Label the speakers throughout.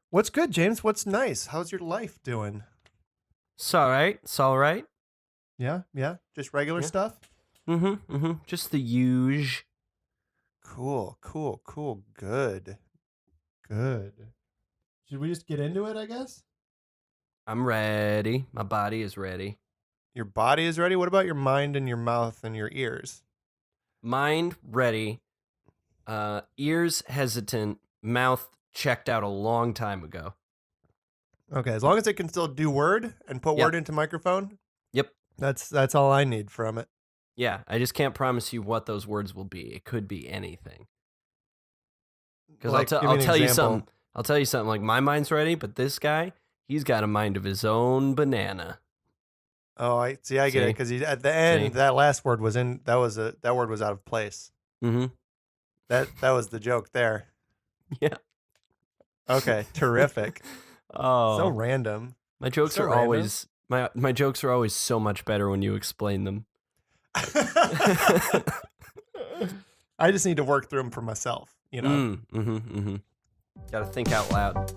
Speaker 1: What's good, James? What's nice? How's your life doing?
Speaker 2: It's all right. It's all right.
Speaker 1: Yeah. Just regular
Speaker 2: Yeah.
Speaker 1: stuff?
Speaker 2: Just the huge.
Speaker 1: Cool. Good. Should we just get into it, I guess?
Speaker 2: I'm ready. My body is ready.
Speaker 1: Your body is ready? What about your mind and your mouth and your ears?
Speaker 2: Mind ready. Ears hesitant. Mouth checked out a long time ago.
Speaker 1: Okay, as long as it can still do word and put
Speaker 2: Yep.
Speaker 1: word into microphone,
Speaker 2: Yep.
Speaker 1: that's all I need from it.
Speaker 2: Yeah. I just can't promise you what those words will be. It could be anything. Because
Speaker 1: Give me
Speaker 2: I'll
Speaker 1: an
Speaker 2: tell you
Speaker 1: example.
Speaker 2: something. I'll tell you something. Like my mind's ready, but this guy, he's got a mind of his own banana.
Speaker 1: Oh, I see. I get it
Speaker 2: See?
Speaker 1: because at the end,
Speaker 2: See?
Speaker 1: that last word was in. That word was out of place.
Speaker 2: Mm-hmm.
Speaker 1: That was the joke there.
Speaker 2: Yeah.
Speaker 1: Okay, terrific. So
Speaker 2: Oh.
Speaker 1: random.
Speaker 2: My jokes
Speaker 1: So
Speaker 2: are
Speaker 1: random.
Speaker 2: always my jokes are always so much better when you explain them.
Speaker 1: I just need to work through them for myself, you know.
Speaker 2: Gotta think out loud.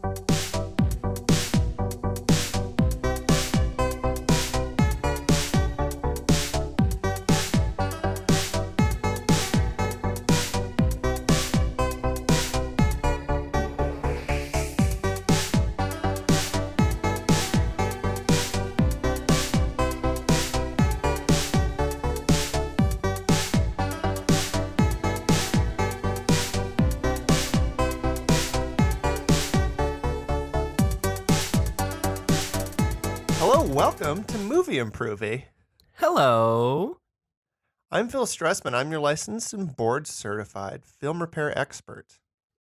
Speaker 1: Hello, welcome to Movie Improvie.
Speaker 2: Hello.
Speaker 1: I'm Phil Stressman. I'm your licensed and board certified film repair expert.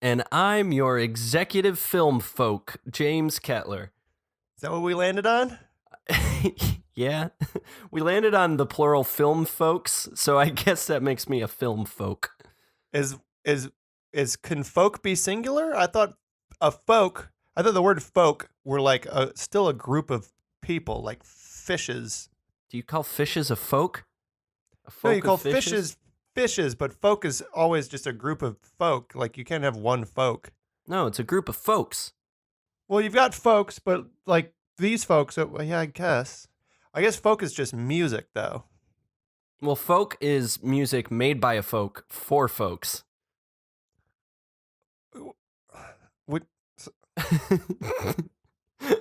Speaker 2: And I'm your executive film folk, James Kettler.
Speaker 1: Is that what we landed on?
Speaker 2: Yeah. We landed on the plural film folks, so I guess that makes me a film folk.
Speaker 1: Is can folk be singular? I thought the word folk were like still a group of people, like fishes.
Speaker 2: Do you call fishes a folk? A folk
Speaker 1: No, you
Speaker 2: of
Speaker 1: call fishes, but folk is always just a group of folk. Like you can't have one folk.
Speaker 2: No, it's a group of folks.
Speaker 1: Well, you've got folks, but like these folks, yeah, I guess. I guess folk is just music, though.
Speaker 2: Well, folk is music made by a folk for folks.
Speaker 1: What,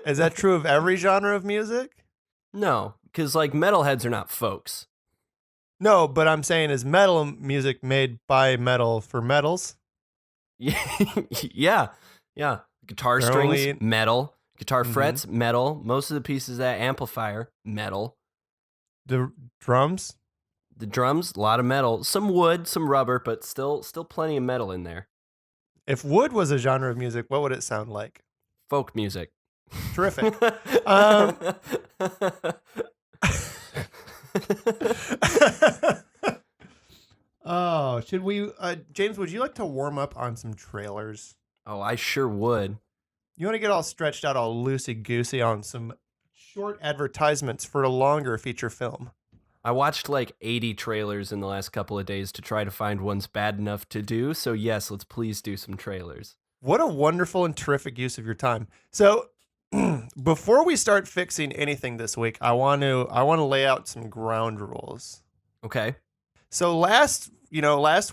Speaker 1: is that true of every genre of music?
Speaker 2: No, because like metalheads are not folks.
Speaker 1: No, but I'm saying is metal music made by metal for metals?
Speaker 2: Yeah. Guitar
Speaker 1: They're
Speaker 2: strings,
Speaker 1: only-
Speaker 2: metal. Guitar frets, metal. Most of the pieces of that amplifier, metal.
Speaker 1: The drums?
Speaker 2: The drums, a lot of metal. Some wood, some rubber, but still plenty of metal in there.
Speaker 1: If wood was a genre of music, what would it sound like?
Speaker 2: Folk music.
Speaker 1: Terrific. Oh, should we, James, would you like to warm up on some trailers?
Speaker 2: Oh, I sure would.
Speaker 1: You want to get all stretched out, all loosey-goosey on some short advertisements for a longer feature film?
Speaker 2: I watched like 80 trailers in the last couple of days to try to find ones bad enough to do. So yes, let's please do some trailers.
Speaker 1: What a wonderful and terrific use of your time. So before we start fixing anything this week, I want to lay out some ground rules.
Speaker 2: Okay.
Speaker 1: So last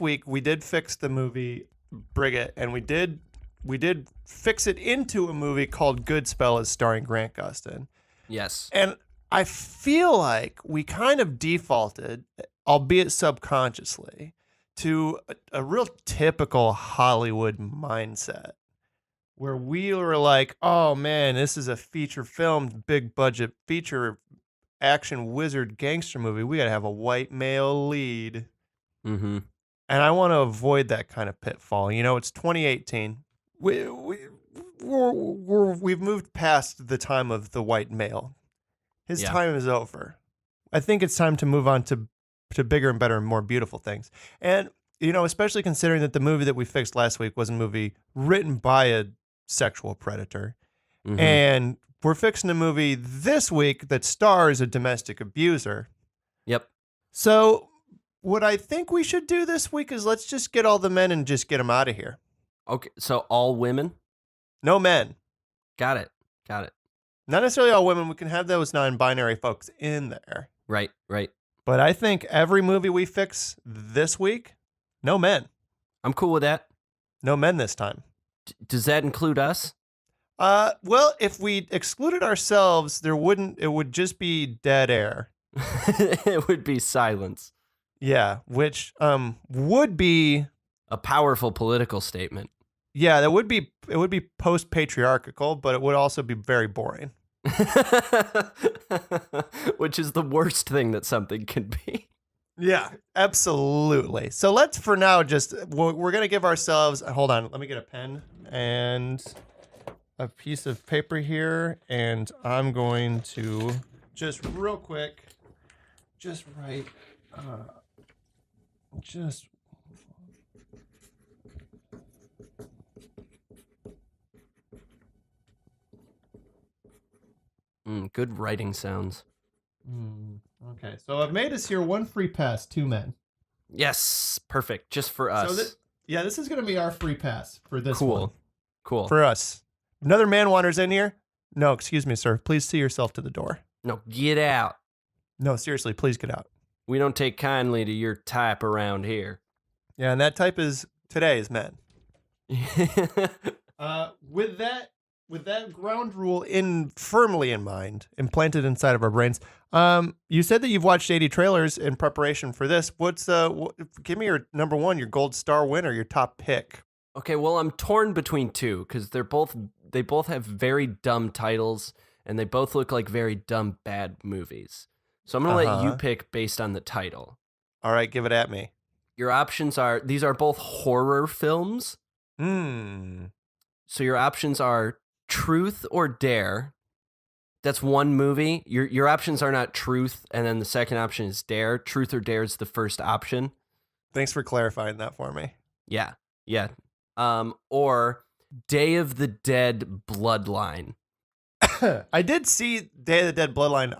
Speaker 1: week we did fix the movie Brigit, and we did fix it into a movie called Goodspell as starring Grant Gustin.
Speaker 2: Yes.
Speaker 1: And I feel like we kind of defaulted, albeit subconsciously, to a real typical Hollywood mindset where we were like, oh man, this is a feature film, big budget feature action wizard gangster movie. We got to have a white male lead.
Speaker 2: Mm-hmm.
Speaker 1: And I want to avoid that kind of pitfall. You know, it's 2018. We've moved past the time of the white male. His time is over. I think it's time to move on to bigger and better and more beautiful things. And, you know, especially considering that the movie that we fixed last week was a movie written by a sexual predator.
Speaker 2: Mm-hmm.
Speaker 1: And we're fixing a movie this week that stars a domestic abuser.
Speaker 2: Yep.
Speaker 1: So what I think we should do this week is let's just get all the men and just get them out of here.
Speaker 2: Okay. So all women?
Speaker 1: No men.
Speaker 2: Got it.
Speaker 1: Not necessarily all women. We can have those non-binary folks in there.
Speaker 2: Right.
Speaker 1: But I think every movie we fix this week, no men.
Speaker 2: I'm cool with that.
Speaker 1: No men this time.
Speaker 2: Does that include us?
Speaker 1: Well, if we excluded ourselves, it would just be dead air.
Speaker 2: It would be silence.
Speaker 1: Yeah, which would be
Speaker 2: a powerful political statement.
Speaker 1: Yeah, it would be post-patriarchal, but it would also be very boring.
Speaker 2: Which is the worst thing that something can be.
Speaker 1: Yeah, absolutely. So let's, for now, we're going to give ourselves, hold on, let me get a pen and a piece of paper here, and I'm going to just real quick, just write,
Speaker 2: Good writing sounds.
Speaker 1: Okay, so I've made us here one free pass, 2 men.
Speaker 2: Yes, perfect. Just for us.
Speaker 1: So this is going to be our free pass for this one.
Speaker 2: Cool.
Speaker 1: For us. Another man wanders in here. No, excuse me, sir. Please see yourself to the door.
Speaker 2: No, get out.
Speaker 1: No, seriously, please get out.
Speaker 2: We don't take kindly to your type around here.
Speaker 1: Yeah, and that type is today's men. With that ground rule firmly in mind, implanted inside of our brains, you said that you've watched 80 trailers in preparation for this. Give me your number one, your gold star winner, your top pick.
Speaker 2: Okay, well, I'm torn between two because they both have very dumb titles and they both look like very dumb bad movies. So I'm gonna let you pick based on the title.
Speaker 1: All right, give it at me.
Speaker 2: Your options are, these are both horror films. So your options are Truth or Dare. That's one movie. Your options are not Truth, and then the second option is Dare. Truth or Dare is the first option.
Speaker 1: Thanks for clarifying that for me.
Speaker 2: Yeah. Or Day of the Dead Bloodline.
Speaker 1: I did see Day of the Dead Bloodline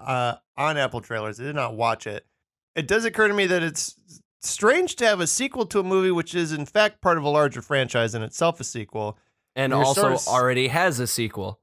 Speaker 1: on Apple Trailers. I did not watch it. It does occur to me that it's strange to have a sequel to a movie which is in fact part of a larger franchise and itself a sequel.
Speaker 2: And also already has a sequel.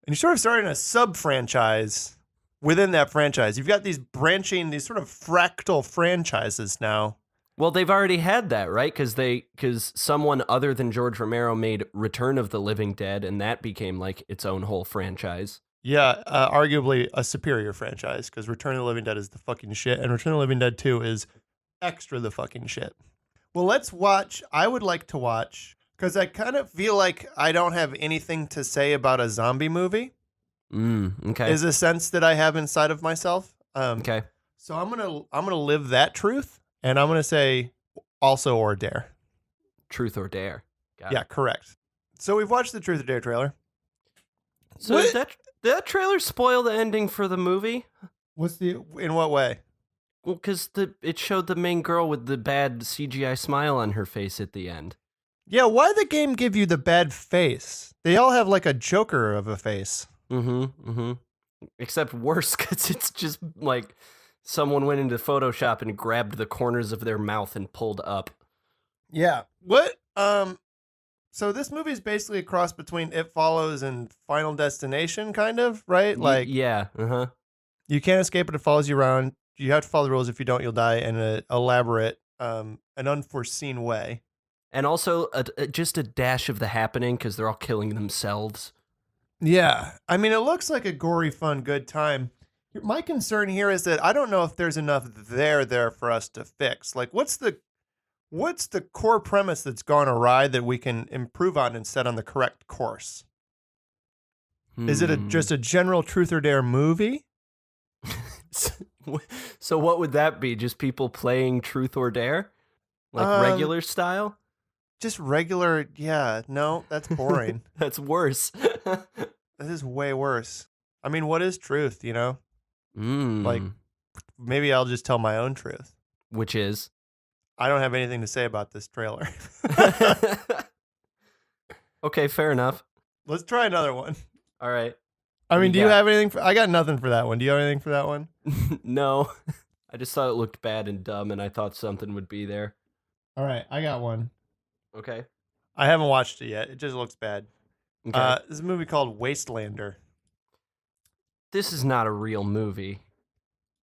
Speaker 1: And you're sort of starting a sub-franchise within that franchise. You've got these sort of fractal franchises now.
Speaker 2: Well, they've already had that, right? Because someone other than George Romero made Return of the Living Dead, and that became like its own whole franchise.
Speaker 1: Yeah, arguably a superior franchise, because Return of the Living Dead is the fucking shit, and Return of the Living Dead 2 is extra the fucking shit. Well, I would like to watch, because I kind of feel like I don't have anything to say about a zombie movie.
Speaker 2: Okay.
Speaker 1: Is a sense that I have inside of myself.
Speaker 2: Okay.
Speaker 1: So I'm gonna live that truth, and I'm gonna say also or Dare.
Speaker 2: Truth or Dare. Got
Speaker 1: it. Correct. So we've watched the Truth or Dare trailer.
Speaker 2: So did that trailer spoil the ending for the movie?
Speaker 1: In what way?
Speaker 2: Well, because it showed the main girl with the bad CGI smile on her face at the end.
Speaker 1: Yeah, why the game give you the bad face? They all have like a Joker of a face.
Speaker 2: Except worse, because it's just like someone went into Photoshop and grabbed the corners of their mouth and pulled up.
Speaker 1: Yeah. What? So this movie is basically a cross between It Follows and Final Destination, kind of, right? Like,
Speaker 2: yeah.
Speaker 1: You can't escape it. It follows you around. You have to follow the rules. If you don't, you'll die in an elaborate, an unforeseen way.
Speaker 2: And also just a dash of The Happening, because they're all killing themselves.
Speaker 1: Yeah. I mean, it looks like a gory, fun, good time. My concern here is that I don't know if there's enough there for us to fix. Like, what's the core premise that's gone awry that we can improve on and set on the correct course? Is it just a general Truth or Dare movie?
Speaker 2: So what would that be? Just people playing Truth or Dare? Like regular style?
Speaker 1: Just regular, yeah. No, that's boring.
Speaker 2: That's worse.
Speaker 1: That is way worse. I mean, what is truth, you know? Like, maybe I'll just tell my own truth.
Speaker 2: Which is?
Speaker 1: I don't have anything to say about this trailer.
Speaker 2: Okay, fair enough.
Speaker 1: Let's try another one.
Speaker 2: All right.
Speaker 1: I mean, do you have anything? I got nothing for that one. Do you have anything for that one?
Speaker 2: No. I just thought it looked bad and dumb, and I thought something would be there.
Speaker 1: All right, I got one.
Speaker 2: Okay.
Speaker 1: I haven't watched it yet. It just looks bad.
Speaker 2: Okay.
Speaker 1: This is a movie called Wastelander.
Speaker 2: This is not a real movie.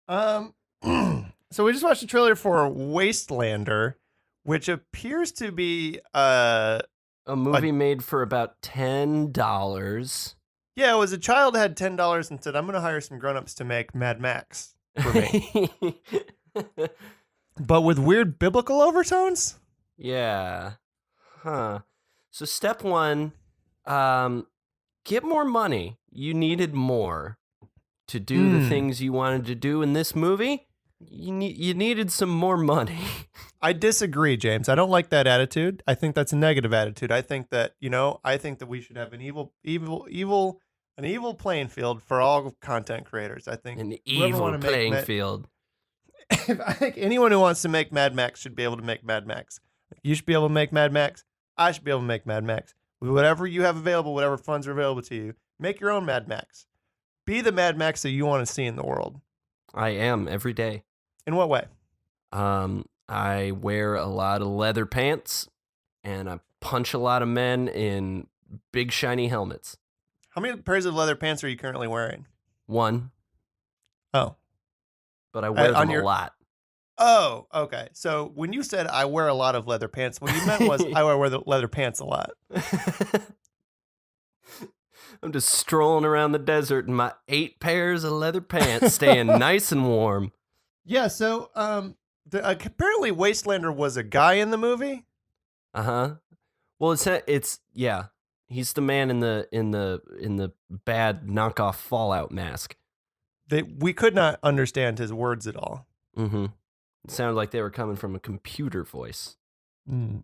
Speaker 1: So we just watched a trailer for Wastelander, which appears to be
Speaker 2: a movie made for about $10.
Speaker 1: Yeah, it was a child had $10 and said, "I'm going to hire some grown-ups to make Mad Max for me." But with weird biblical overtones?
Speaker 2: Yeah. Huh. So step one, get more money. You needed more to do the things you wanted to do in this movie. You needed some more money.
Speaker 1: I disagree, James. I don't like that attitude. I think that's a negative attitude. I think that, we should have an evil playing field for all content creators. I think
Speaker 2: an evil playing field.
Speaker 1: I think anyone who wants to make Mad Max should be able to make Mad Max. You should be able to make Mad Max. I should be able to make Mad Max. With whatever you have available, whatever funds are available to you, make your own Mad Max. Be the Mad Max that you want to see in the world.
Speaker 2: I am every day.
Speaker 1: In what way?
Speaker 2: I wear a lot of leather pants, and I punch a lot of men in big shiny helmets.
Speaker 1: How many pairs of leather pants are you currently wearing?
Speaker 2: One.
Speaker 1: Oh.
Speaker 2: But I wear them a lot.
Speaker 1: Oh, okay. So when you said I wear a lot of leather pants, what you meant was I wear the leather pants a lot.
Speaker 2: I'm just strolling around the desert in my 8 pairs of leather pants, staying nice and warm.
Speaker 1: Yeah, so apparently Wastelander was a guy in the movie.
Speaker 2: Uh-huh. Well, it's he's the man in the bad knockoff Fallout mask.
Speaker 1: We could not understand his words at all.
Speaker 2: Mm-hmm. It sounded like they were coming from a computer voice.
Speaker 1: So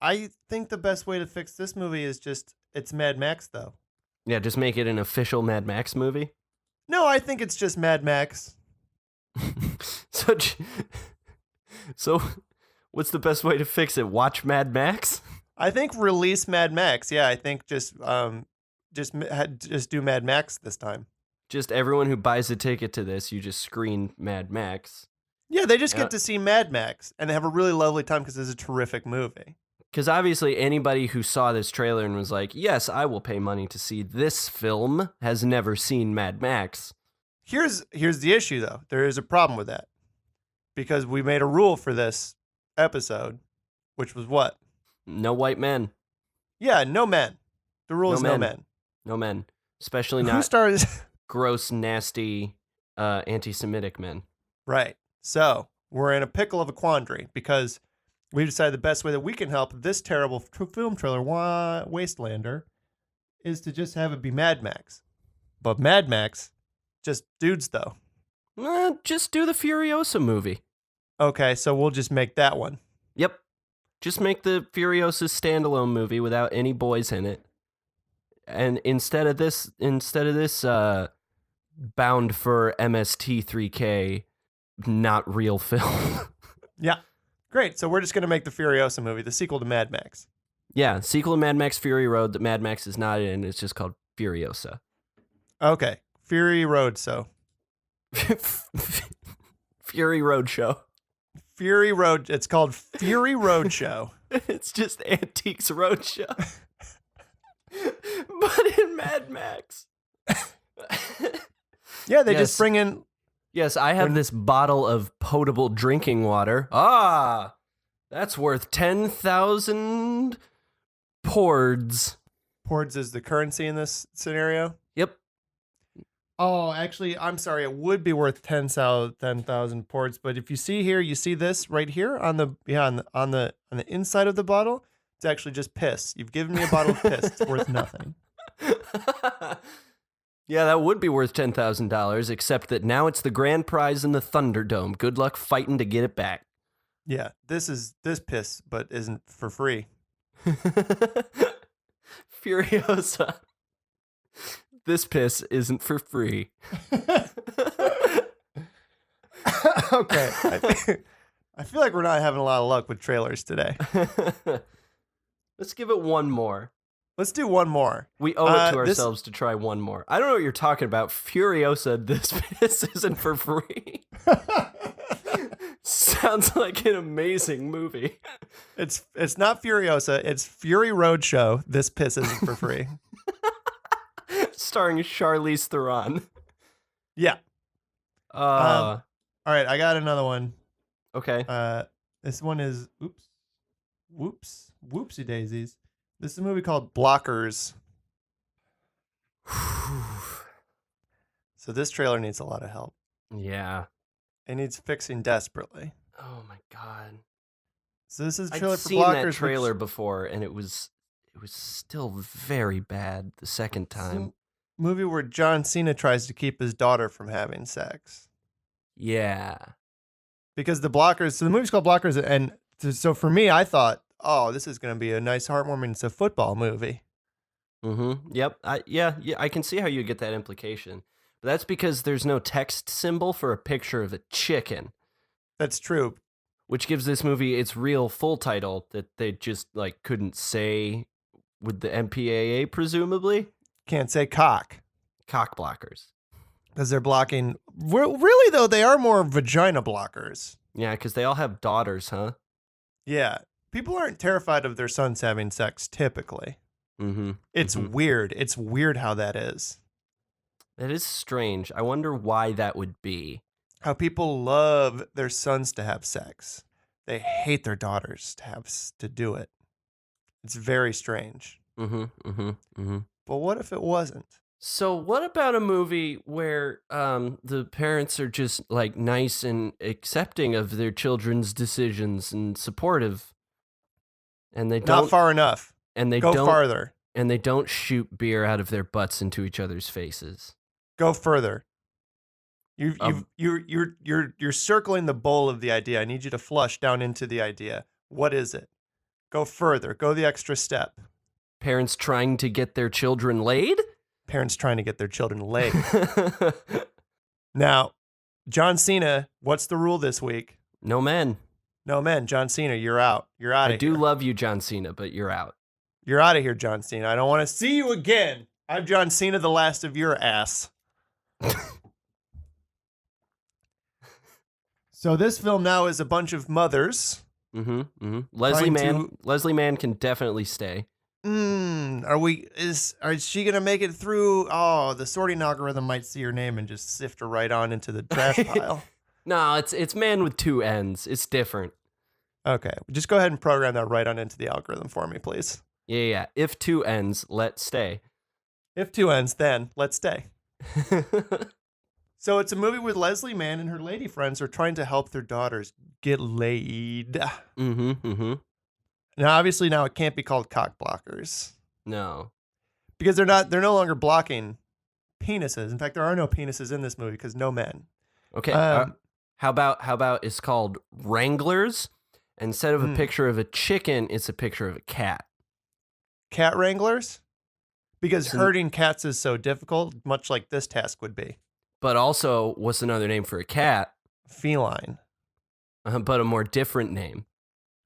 Speaker 1: I think the best way to fix this movie is it's Mad Max, though.
Speaker 2: Yeah, just make it an official Mad Max movie?
Speaker 1: No, I think it's just Mad Max.
Speaker 2: So what's the best way to fix it? Watch Mad Max?
Speaker 1: I think release Mad Max. Yeah, I think just do Mad Max this time.
Speaker 2: Just everyone who buys a ticket to this, you just screen Mad Max.
Speaker 1: Yeah, they just get to see Mad Max and have a really lovely time because it's a terrific movie.
Speaker 2: Because obviously anybody who saw this trailer and was like, yes, I will pay money to see this film, has never seen Mad Max.
Speaker 1: Here's the issue, though. There is a problem with that. Because we made a rule for this episode, which was what?
Speaker 2: No white men.
Speaker 1: Yeah, no men. The rule is no men.
Speaker 2: No men. Especially not gross, nasty, anti-Semitic men.
Speaker 1: Right. So we're in a pickle of a quandary because we decided the best way that we can help this terrible film trailer, Wastelander, is to just have it be Mad Max. But Mad Max, just dudes, though.
Speaker 2: Just do the Furiosa movie.
Speaker 1: Okay, so we'll just make that one.
Speaker 2: Yep. Just make the Furiosa standalone movie without any boys in it. And instead of this bound for MST3K not real film.
Speaker 1: Yeah. Great. So we're just going to make the Furiosa movie, the sequel to Mad Max.
Speaker 2: Yeah, sequel to Mad Max Fury Road that Mad Max is not in. It's just called Furiosa.
Speaker 1: Okay. Fury Road, so.
Speaker 2: Fury Road Show.
Speaker 1: Fury Road. It's called Fury Road Show.
Speaker 2: It's just Antiques Roadshow. But in Mad Max.
Speaker 1: Yeah, they just bring in...
Speaker 2: Yes, I have this bottle of potable drinking water. Ah, that's worth 10,000 pords.
Speaker 1: Pords is the currency in this scenario?
Speaker 2: Yep.
Speaker 1: Oh, actually, I'm sorry. It would be worth 10,000 pords, but if you see here, you see this right here on the inside of the bottle. It's actually just piss. You've given me a bottle of piss. It's worth nothing.
Speaker 2: Yeah, that would be worth $10,000, except that now it's the grand prize in the Thunderdome. Good luck fighting to get it back.
Speaker 1: Yeah, this piss, but isn't for free.
Speaker 2: Furiosa. This piss isn't for free.
Speaker 1: Okay. I feel like we're not having a lot of luck with trailers today.
Speaker 2: Let's give it one more.
Speaker 1: Let's do one more.
Speaker 2: We owe it to ourselves to try one more. I don't know what you're talking about. Furiosa, this piss isn't for free. Sounds like an amazing movie.
Speaker 1: It's not Furiosa. It's Fury Roadshow. This piss isn't for free.
Speaker 2: Starring Charlize Theron.
Speaker 1: Yeah. All right, I got another one.
Speaker 2: Okay.
Speaker 1: This one is whoopsie daisies. This is a movie called Blockers. So this trailer needs a lot of help.
Speaker 2: Yeah.
Speaker 1: It needs fixing desperately.
Speaker 2: Oh my god.
Speaker 1: So this is a trailer
Speaker 2: I've
Speaker 1: for
Speaker 2: seen
Speaker 1: Blockers.
Speaker 2: that trailer before, and it was still very bad the second time.
Speaker 1: Movie where John Cena tries to keep his daughter from having sex.
Speaker 2: Yeah.
Speaker 1: Because the movie's called Blockers, and so for me, I thought, oh, this is going to be a nice, heartwarming, it's a football movie.
Speaker 2: Mm-hmm. Yep. Yeah, I can see how you get that implication. But that's because there's no text symbol for a picture of a chicken.
Speaker 1: That's true.
Speaker 2: Which gives this movie its real full title that they just couldn't say with the MPAA, presumably.
Speaker 1: Can't say cock.
Speaker 2: Cock blockers.
Speaker 1: Because they're blocking. Really, though, they are more vagina blockers.
Speaker 2: Yeah, because they all have daughters, huh?
Speaker 1: Yeah. People aren't terrified of their sons having sex, typically.
Speaker 2: Mm-hmm.
Speaker 1: It's weird. It's weird how that is.
Speaker 2: That is strange. I wonder why that would be.
Speaker 1: How people love their sons to have sex. They hate their daughters to do it. It's very strange. But what if it wasn't?
Speaker 2: So what about a movie where the parents are just nice and accepting of their children's decisions and supportive, and they don't
Speaker 1: Not far enough.
Speaker 2: And they
Speaker 1: go
Speaker 2: don't,
Speaker 1: farther.
Speaker 2: And they don't shoot beer out of their butts into each other's faces.
Speaker 1: Go further. You're circling the bowl of the idea. I need you to flush down into the idea. What is it? Go further. Go the extra step.
Speaker 2: Parents trying to get their children laid?
Speaker 1: Parents trying to get their children laid. Now, John Cena, what's the rule this week?
Speaker 2: No men.
Speaker 1: No men. John Cena, you're out. You're out of here.
Speaker 2: I do love you, John Cena, but you're out.
Speaker 1: You're out of here, John Cena. I don't want to see you again. I'm John Cena, the last of your ass. So this film now is a bunch of mothers.
Speaker 2: Leslie Mann can definitely stay.
Speaker 1: Is she gonna make it through? Oh, the sorting algorithm might see her name and just sift her right on into the trash pile.
Speaker 2: No, it's man with two N's. It's different.
Speaker 1: Okay, just go ahead and program that right on into the algorithm for me, please.
Speaker 2: Yeah. If two N's, let's stay.
Speaker 1: If two N's, then let's stay. So it's a movie with Leslie Mann and her lady friends are trying to help their daughters get laid. Now, obviously, now it can't be called cock blockers.
Speaker 2: No,
Speaker 1: because they're no longer blocking penises. In fact, there are no penises in this movie because no men.
Speaker 2: Okay. How about it's called Wranglers? Instead of a picture of a chicken, it's a picture of a cat.
Speaker 1: Cat wranglers? Because herding cats is so difficult, much like this task would be.
Speaker 2: But also, what's another name for a cat?
Speaker 1: Feline.
Speaker 2: But a more different name.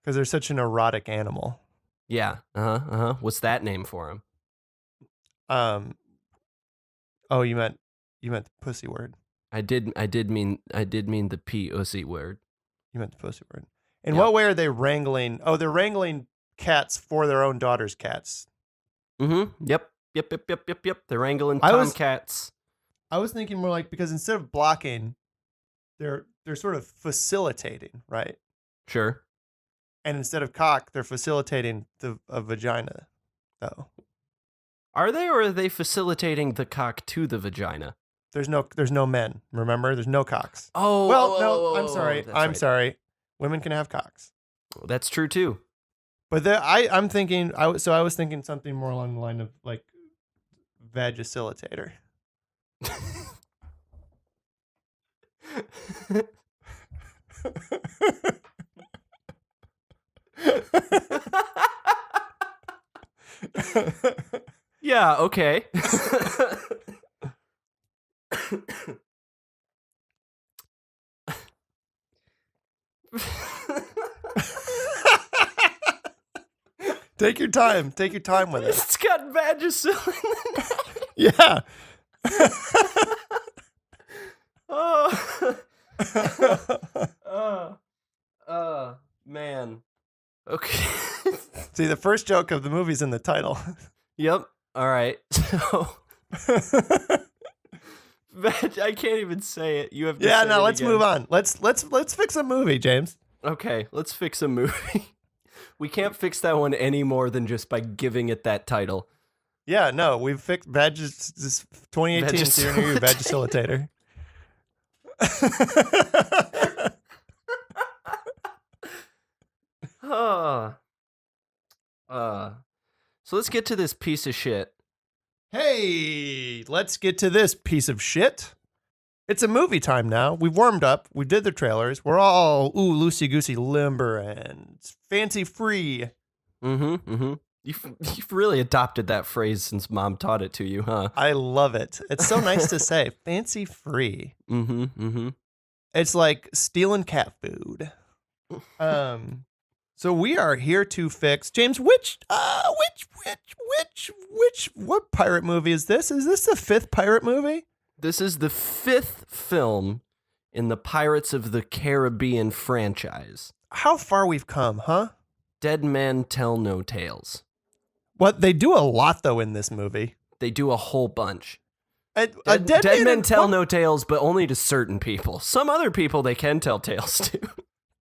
Speaker 1: Because they're such an erotic animal.
Speaker 2: Yeah. What's that name for him?
Speaker 1: Oh, you meant the pussy word.
Speaker 2: I did mean the P-O-C word.
Speaker 1: You meant the pussy word. In what way are they wrangling? Oh, they're wrangling cats for their own daughter's cats.
Speaker 2: Yep. They're wrangling tomcats.
Speaker 1: I was thinking more because instead of blocking, they're sort of facilitating, right?
Speaker 2: Sure.
Speaker 1: And instead of cock, they're facilitating a vagina, though.
Speaker 2: Are they, or are they facilitating the cock to the vagina?
Speaker 1: There's no men. Remember, there's no cocks.
Speaker 2: Oh,
Speaker 1: well, no. I'm sorry. I'm
Speaker 2: right.
Speaker 1: sorry. Women can have cocks.
Speaker 2: That's true too.
Speaker 1: But I'm thinking. I was thinking something more along the line of vagicilitator.
Speaker 2: Yeah, okay.
Speaker 1: Take your time. Take your time with it.
Speaker 2: It's got Vagisil in it.
Speaker 1: Yeah.
Speaker 2: Oh.
Speaker 1: See, the first joke of the movie's in the title.
Speaker 2: Yep. All right. So, I can't even say it. You have to.
Speaker 1: Yeah,
Speaker 2: say
Speaker 1: no.
Speaker 2: it
Speaker 1: Let's
Speaker 2: again.
Speaker 1: move on. Let's fix a movie, James.
Speaker 2: Okay, let's fix a movie. We can't fix that one any more than just by giving it that title.
Speaker 1: Yeah, no. We've fixed Badges. 2018 Senior Year Badgecilitator.
Speaker 2: So let's get to this piece of shit.
Speaker 1: Hey, let's get to this piece of shit. It's a movie time now. We've warmed up. We did the trailers. We're all loosey-goosey, limber, and fancy free.
Speaker 2: You've really adopted that phrase since Mom taught it to you, huh?
Speaker 1: I love it. It's so nice to say. Fancy free. It's like stealing cat food. So we are here to fix James. What pirate movie is this? Is this the 5th pirate movie?
Speaker 2: This is the 5th film in the Pirates of the Caribbean franchise.
Speaker 1: How far we've come, huh?
Speaker 2: Dead Men Tell No Tales.
Speaker 1: What they do a lot though in this movie.
Speaker 2: They do a whole bunch.
Speaker 1: Dead
Speaker 2: Men Tell No Tales, but only to certain people. Some other people they can tell tales to.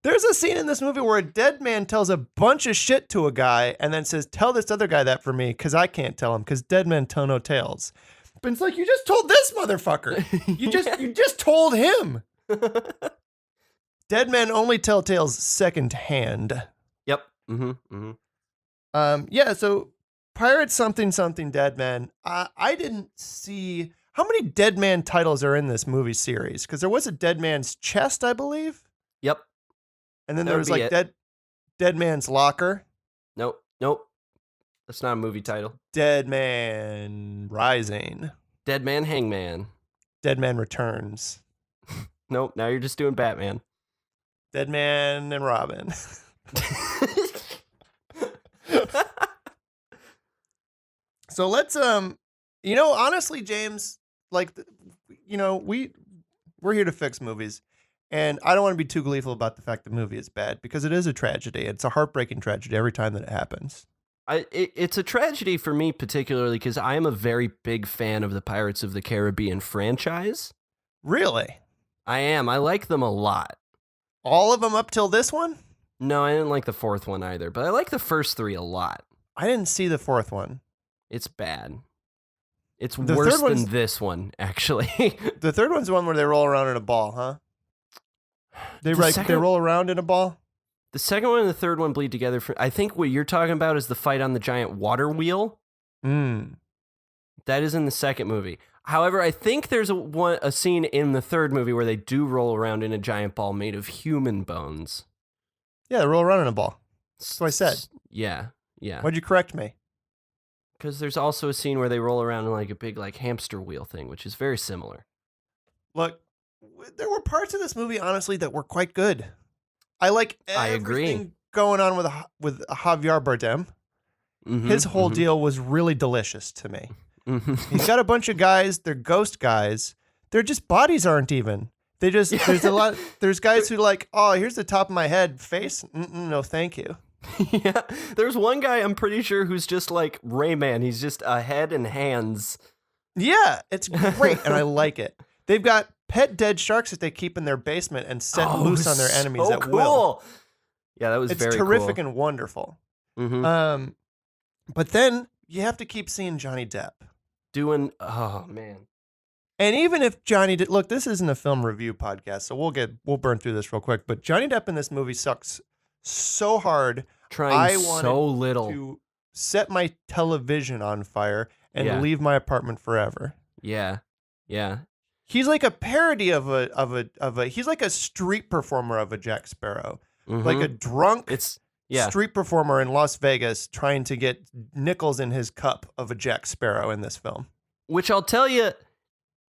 Speaker 1: There's a scene in this movie where a dead man tells a bunch of shit to a guy and then says, tell this other guy that for me because I can't tell him because dead men tell no tales. But it's like, you just told this motherfucker. You just told him. Dead men only tell tales secondhand.
Speaker 2: Yep.
Speaker 1: Yeah, so Pirates something dead men. I didn't see how many dead man titles are in this movie series because there was a Dead Man's Chest, I believe.
Speaker 2: Yep.
Speaker 1: And then there was like Dead Man's Locker.
Speaker 2: Nope. That's not a movie title.
Speaker 1: Dead Man Rising.
Speaker 2: Dead Man Hangman.
Speaker 1: Dead Man Returns.
Speaker 2: Nope, now you're just doing Batman.
Speaker 1: Dead Man and Robin. So let's honestly, James, we're here to fix movies. And I don't want to be too gleeful about the fact the movie is bad because it is a tragedy. It's a heartbreaking tragedy every time that it happens.
Speaker 2: It's a tragedy for me particularly because I am a very big fan of the Pirates of the Caribbean franchise.
Speaker 1: Really?
Speaker 2: I am. I like them a lot.
Speaker 1: All of them up till this one?
Speaker 2: No, I didn't like the 4th one either, but I like the first 3 a lot.
Speaker 1: I didn't see the 4th one.
Speaker 2: It's bad. It's worse than this one, actually.
Speaker 1: The 3rd one's the one where they roll around in a ball, huh? They roll around in a ball?
Speaker 2: The 2nd one and the 3rd one bleed together. I think what you're talking about is the fight on the giant water wheel. That is in the 2nd movie. However, I think there's a scene in the 3rd movie where they do roll around in a giant ball made of human bones.
Speaker 1: Yeah, they roll around in a ball. That's what I said.
Speaker 2: Yeah.
Speaker 1: Why'd you correct me?
Speaker 2: Because there's also a scene where they roll around in like a big like hamster wheel thing, which is very similar.
Speaker 1: Look, there were parts of this movie, honestly, that were quite good. I like everything going on with Javier Bardem. His whole deal was really delicious to me. He's got a bunch of guys. They're ghost guys. Their just bodies aren't even. They just there's guys who like, oh, here's the top of my head face. No, thank you.
Speaker 2: Yeah, there's one guy I'm pretty sure who's just like Rayman. He's just a head and hands.
Speaker 1: Yeah, it's great, and I like it. They've got pet dead sharks that they keep in their basement and set loose on their enemies at will.
Speaker 2: Yeah, that was very cool.
Speaker 1: It's terrific and wonderful. But then you have to keep seeing Johnny Depp.
Speaker 2: Oh, man.
Speaker 1: And even if Johnny Depp, look, this isn't a film review podcast, so we'll burn through this real quick. But Johnny Depp in this movie sucks so hard.
Speaker 2: Trying so little
Speaker 1: to set my television on fire and leave my apartment forever.
Speaker 2: Yeah.
Speaker 1: He's like a parody of a he's like a street performer of a Jack Sparrow. Like a drunk street performer in Las Vegas trying to get nickels in his cup of a Jack Sparrow in this film.
Speaker 2: Which I'll tell you,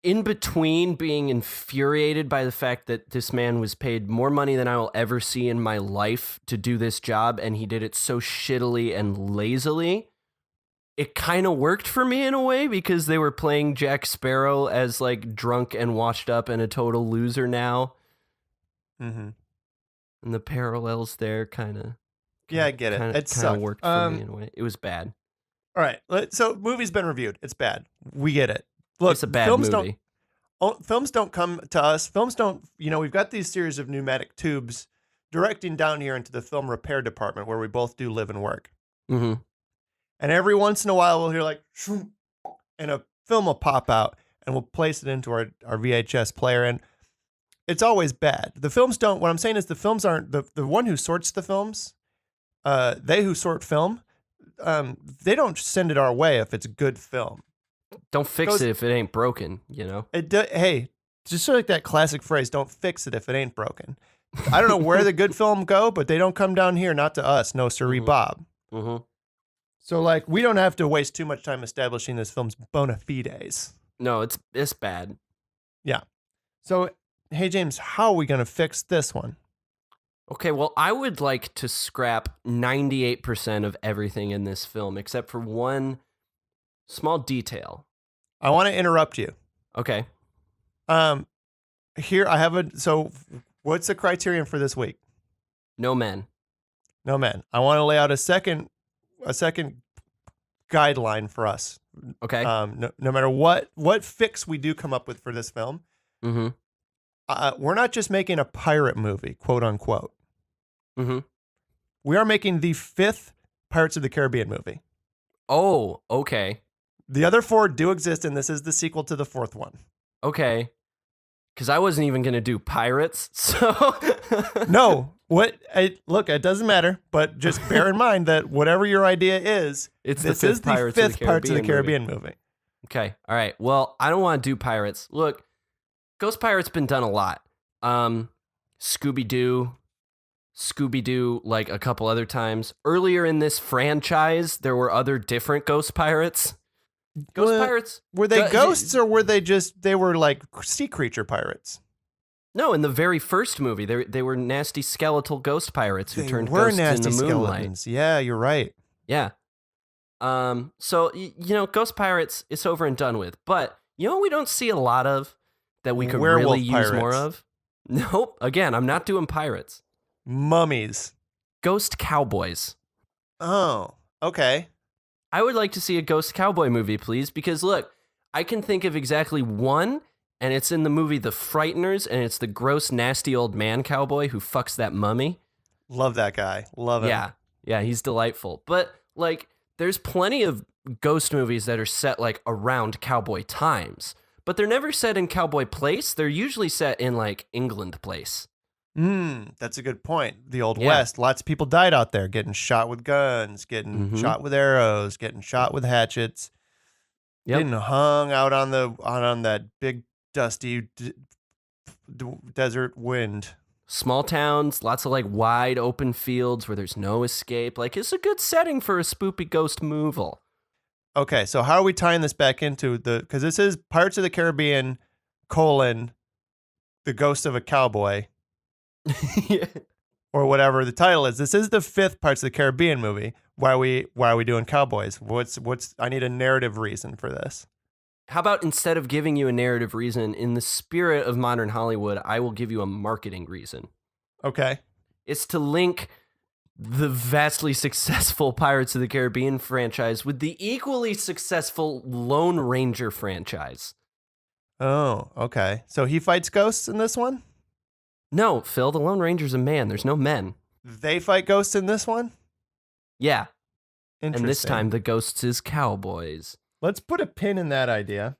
Speaker 2: in between being infuriated by the fact that this man was paid more money than I will ever see in my life to do this job, and he did it so shittily and lazily, it kind of worked for me in a way because they were playing Jack Sparrow as like drunk and washed up and a total loser now. And the parallels there kind of
Speaker 1: Yeah, I get it. It
Speaker 2: kind of worked for me
Speaker 1: sucked.
Speaker 2: in a way. It was bad.
Speaker 1: All right. So movie's been reviewed. It's bad. We get it. Look,
Speaker 2: It's a bad movie.
Speaker 1: Films don't come to us. Films don't, we've got these series of pneumatic tubes directing down here into the film repair department where we both do live and work.
Speaker 2: Mm-hmm.
Speaker 1: And every once in a while we'll hear like, shoom, and a film will pop out and we'll place it into our VHS player. And it's always bad. The films don't, what I'm saying is the films aren't, the one who sorts the films, they who sort film, they don't send it our way if it's a good film.
Speaker 2: Don't fix it if it ain't broken,
Speaker 1: Hey, just sort of like that classic phrase, don't fix it if it ain't broken. I don't know where the good film go, but they don't come down here, not to us, no sirree, Bob.
Speaker 2: Mm-hmm.
Speaker 1: So, like, we don't have to waste too much time establishing this film's bona fides.
Speaker 2: No, it's bad.
Speaker 1: Yeah. So, hey, James, how are we going to fix this one?
Speaker 2: Okay, well, I would like to scrap 98% of everything in this film, except for one small detail.
Speaker 1: I want to interrupt you.
Speaker 2: Okay.
Speaker 1: Here, I have so what's the criterion for this week?
Speaker 2: No men.
Speaker 1: No men. I want to lay out a second guideline for us.
Speaker 2: Okay.
Speaker 1: No matter what fix we do come up with for this film,
Speaker 2: mm-hmm.
Speaker 1: We're not just making a pirate movie, quote unquote.
Speaker 2: Mm-hmm.
Speaker 1: We are making the 5th Pirates of the Caribbean movie.
Speaker 2: Oh, okay.
Speaker 1: The other 4 do exist, and this is the sequel to the 4th one.
Speaker 2: Okay. Because I wasn't even going to do pirates, so...
Speaker 1: No. Look, it doesn't matter, but just bear in mind that whatever your idea is, this is the 5th Pirates of the Caribbean movie.
Speaker 2: Okay. All right. Well, I don't want to do pirates. Look, Ghost Pirates been done a lot. Scooby-Doo, like a couple other times. Earlier in this franchise, there were other different Ghost Pirates. Pirates.
Speaker 1: Were they ghosts or were they were like sea creature pirates?
Speaker 2: No, in the very first movie, they were nasty skeletal ghost pirates who turned ghosts in the moonlight.
Speaker 1: Skeletons. Yeah, you're right.
Speaker 2: Yeah. So, Ghost Pirates, it's over and done with. But, we don't see a lot of that we could really use more of? Nope. Again, I'm not doing pirates.
Speaker 1: Mummies.
Speaker 2: Ghost cowboys.
Speaker 1: Oh, okay.
Speaker 2: I would like to see a ghost cowboy movie, please, because look, I can think of exactly one, and it's in the movie The Frighteners, and it's the gross, nasty old man cowboy who fucks that mummy.
Speaker 1: Love that guy. Love him.
Speaker 2: Yeah, he's delightful. But, like, there's plenty of ghost movies that are set, like, around cowboy times, but they're never set in cowboy place. They're usually set in, like, England place.
Speaker 1: That's a good point. The Old West. Lots of people died out there getting shot with guns, getting shot with arrows, getting shot with hatchets, getting hung out on that big dusty desert wind.
Speaker 2: Small towns, lots of like wide open fields where there's no escape. Like, it's a good setting for a spoopy ghost movie.
Speaker 1: Okay, so how are we tying this back into because this is Pirates of the Caribbean, the ghost of a cowboy. Or whatever the title is. This is the 5th Pirates of the Caribbean movie. Why are we doing cowboys? I need a narrative reason for this.
Speaker 2: How about instead of giving you a narrative reason, in the spirit of modern Hollywood, I will give you a marketing reason.
Speaker 1: Okay.
Speaker 2: It's to link the vastly successful Pirates of the Caribbean franchise with the equally successful Lone Ranger franchise.
Speaker 1: Oh, okay. So he fights ghosts in this one?
Speaker 2: No, Phil, the Lone Ranger's a man. There's no men.
Speaker 1: They fight ghosts in this one?
Speaker 2: Yeah.
Speaker 1: Interesting.
Speaker 2: And this time the ghosts is cowboys.
Speaker 1: Let's put a pin in that idea.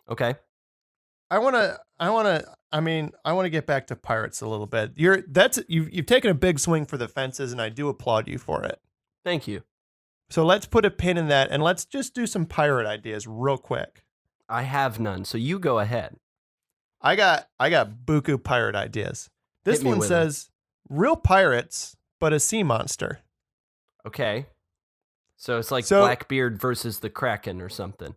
Speaker 2: Okay.
Speaker 1: I want to get back to pirates a little bit. You've taken a big swing for the fences and I do applaud you for it.
Speaker 2: Thank you.
Speaker 1: So let's put a pin in that and let's just do some pirate ideas real quick.
Speaker 2: I have none, so you go ahead.
Speaker 1: I got buku pirate ideas. This one says real pirates, but a sea monster.
Speaker 2: Okay. So it's like Blackbeard versus the Kraken or something.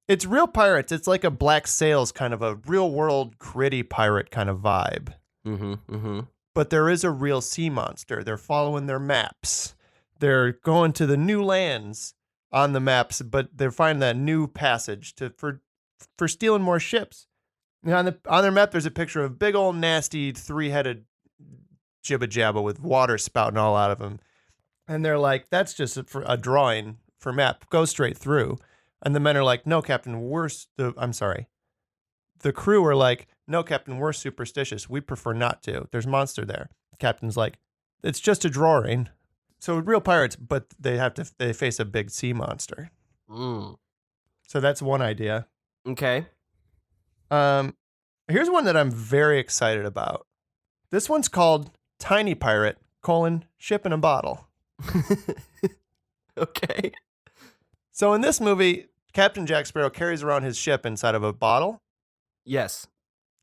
Speaker 1: It's real pirates. It's like a Black Sails kind of a real world gritty pirate kind of vibe. But there is a real sea monster. They're following their maps. They're going to the new lands on the maps, but they're finding that new passage for stealing more ships. On their map, there's a picture of a big old nasty 3-headed jibba jabba with water spouting all out of him. And they're like, that's just a drawing for map. Go straight through. And the men are like, no, Captain, I'm sorry. The crew are like, no, Captain, we're superstitious. We prefer not to. There's monster there. Captain's like, it's just a drawing. So real pirates, but they face a big sea monster.
Speaker 2: Mm.
Speaker 1: So that's one idea.
Speaker 2: Okay.
Speaker 1: Here's one that I'm very excited about. This one's called Tiny Pirate, ship in a bottle.
Speaker 2: Okay.
Speaker 1: So in this movie, Captain Jack Sparrow carries around his ship inside of a bottle.
Speaker 2: Yes.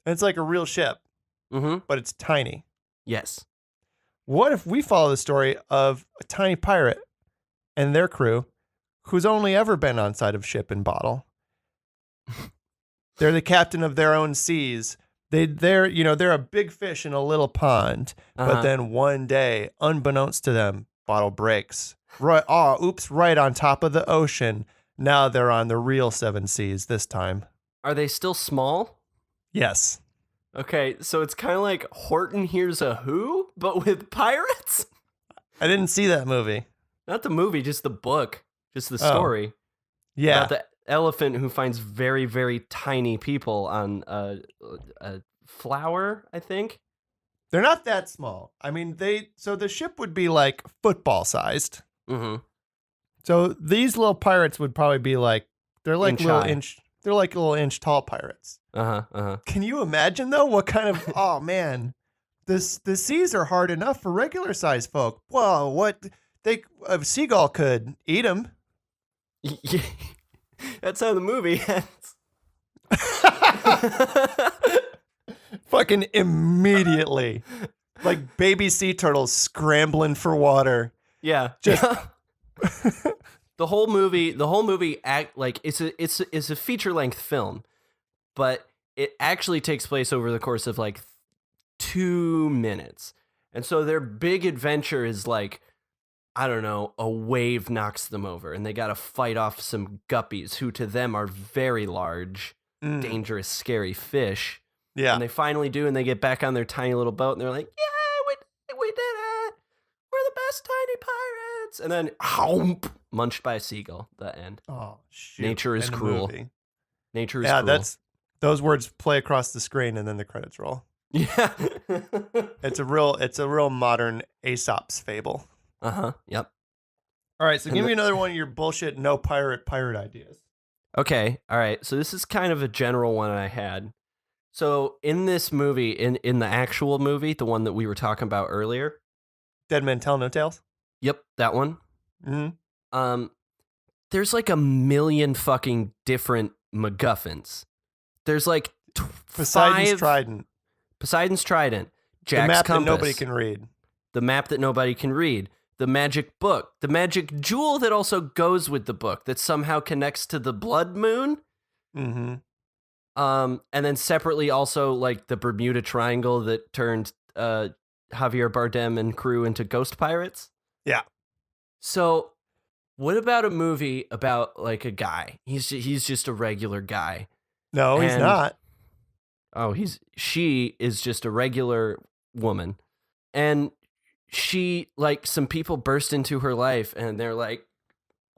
Speaker 1: And it's like a real ship, but it's tiny.
Speaker 2: Yes.
Speaker 1: What if we follow the story of a tiny pirate and their crew who's only ever been on side of ship and bottle? They're the captain of their own seas. They're a big fish in a little pond. But then one day, unbeknownst to them, bottle breaks. Right on top of the ocean. Now they're on the real seven seas this time.
Speaker 2: Are they still small?
Speaker 1: Yes.
Speaker 2: Okay, so it's kind of like Horton Hears a Who, but with pirates?
Speaker 1: I didn't see that movie.
Speaker 2: Not the movie, just the book. Just the story.
Speaker 1: Yeah.
Speaker 2: About the elephant who finds very, very tiny people on a flower, I think.
Speaker 1: They're not that small. I mean, so the ship would be like football sized.
Speaker 2: Mm-hmm.
Speaker 1: So these little pirates would probably be like, they're like little inch tall pirates. Can you imagine though what kind of, oh man, the seas are hard enough for regular sized folk. Whoa, a seagull could eat them.
Speaker 2: Yeah. That's how the movie ends.
Speaker 1: Fucking immediately. Like baby sea turtles scrambling for water.
Speaker 2: Yeah.
Speaker 1: Just
Speaker 2: the whole movie act like it's a feature-length film, but it actually takes place over the course of like 2 minutes. And so their big adventure is like, I don't know, a wave knocks them over and they got to fight off some guppies who to them are very large, dangerous, scary fish.
Speaker 1: Yeah.
Speaker 2: And they finally do, and they get back on their tiny little boat and they're like, yeah, we did it. We're the best tiny pirates. And then munched by a seagull, the end.
Speaker 1: Oh, shoot.
Speaker 2: Nature is cruel. Nature is cruel.
Speaker 1: Yeah, those words play across the screen and then the credits roll.
Speaker 2: Yeah.
Speaker 1: It's a real modern Aesop's fable.
Speaker 2: Yep.
Speaker 1: All right, so give me another one of your bullshit no pirate ideas.
Speaker 2: Okay. All right. So this is kind of a general one I had. So in this movie, in the actual movie, the one that we were talking about earlier,
Speaker 1: Dead Men Tell No Tales?
Speaker 2: Yep, that one.
Speaker 1: Mm-hmm.
Speaker 2: There's like a million fucking different MacGuffins. There's like
Speaker 1: Poseidon's
Speaker 2: Trident. Jack's
Speaker 1: the map
Speaker 2: compass.
Speaker 1: that nobody can read.
Speaker 2: The map that nobody can read. The magic book. The magic jewel that also goes with the book that somehow connects to the blood moon.
Speaker 1: Mm-hmm.
Speaker 2: And then separately also like the Bermuda Triangle that turned Javier Bardem and crew into ghost pirates.
Speaker 1: Yeah. So
Speaker 2: what about a movie about like a guy? He's just a regular guy.
Speaker 1: No, he's not.
Speaker 2: Oh, she is just a regular woman. And she, like, some people burst into her life and they're like,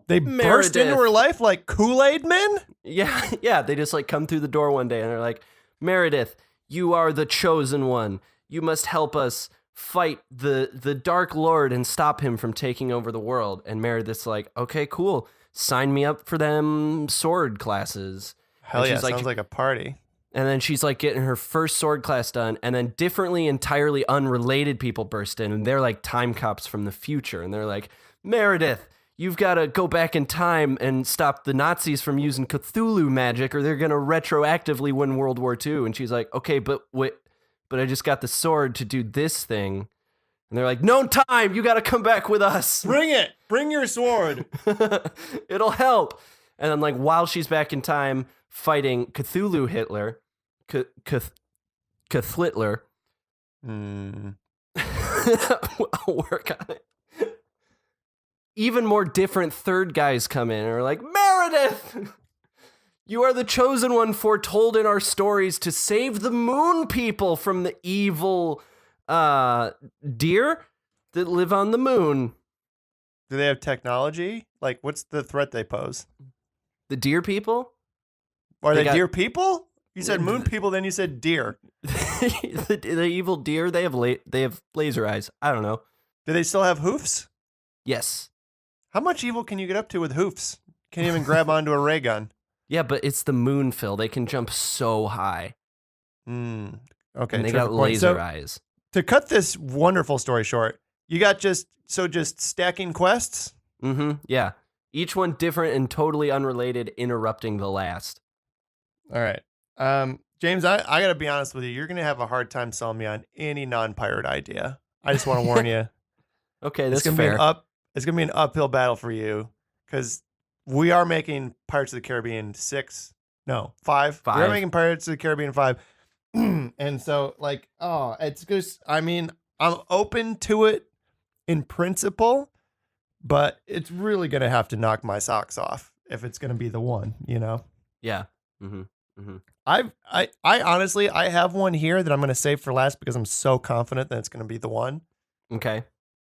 Speaker 1: they burst into her life like Kool-Aid men?
Speaker 2: Yeah. They just like come through the door one day and they're like, Meredith, you are the chosen one. You must help us fight the Dark Lord and stop him from taking over the world. And Meredith's like, okay, cool. Sign me up for them sword classes.
Speaker 1: Hell yeah, sounds like a party.
Speaker 2: And then she's like getting her first sword class done. And then differently, entirely unrelated people burst in. And they're like time cops from the future. And they're like, Meredith, you've got to go back in time and stop the Nazis from using Cthulhu magic or they're going to retroactively win World War II. And she's like, okay, but I just got the sword to do this thing. And they're like, no time. You got to come back with us.
Speaker 1: Bring it. Bring your sword.
Speaker 2: It'll help. And then like while she's back in time fighting Cthulhu Hitler, Cthulhu. I'll work on it. Even more different third guys come in and are like, Meredith, you are the chosen one foretold in our stories to save the moon people from the evil deer that live on the moon.
Speaker 1: Do they have technology? Like, what's the threat they pose?
Speaker 2: The deer people?
Speaker 1: Are they deer people? You said moon people, then you said deer.
Speaker 2: the evil deer, they have laser eyes. I don't know.
Speaker 1: Do they still have hoofs?
Speaker 2: Yes.
Speaker 1: How much evil can you get up to with hoofs? Can't even grab onto a ray gun.
Speaker 2: Yeah, but it's the moon, Phil. They can jump so high.
Speaker 1: Okay.
Speaker 2: And they got laser eyes.
Speaker 1: To cut this wonderful story short, you got just stacking quests?
Speaker 2: Mm-hmm. Yeah. Each one different and totally unrelated, interrupting the last.
Speaker 1: All right. James, I got to be honest with you. You're going to have a hard time selling me on any non-pirate idea. I just want to warn you.
Speaker 2: Okay, that's
Speaker 1: fair.
Speaker 2: It's
Speaker 1: going to be an uphill battle for you because we are making Pirates of the Caribbean 5. We are making Pirates of the Caribbean 5. And so, it's just, I mean, I'm open to it in principle, but it's really going to have to knock my socks off if it's going to be the one, you know?
Speaker 2: Yeah. Mm-hmm. Mm-hmm.
Speaker 1: I honestly, I have one here that I'm going to save for last because I'm so confident that it's going to be the one.
Speaker 2: Okay.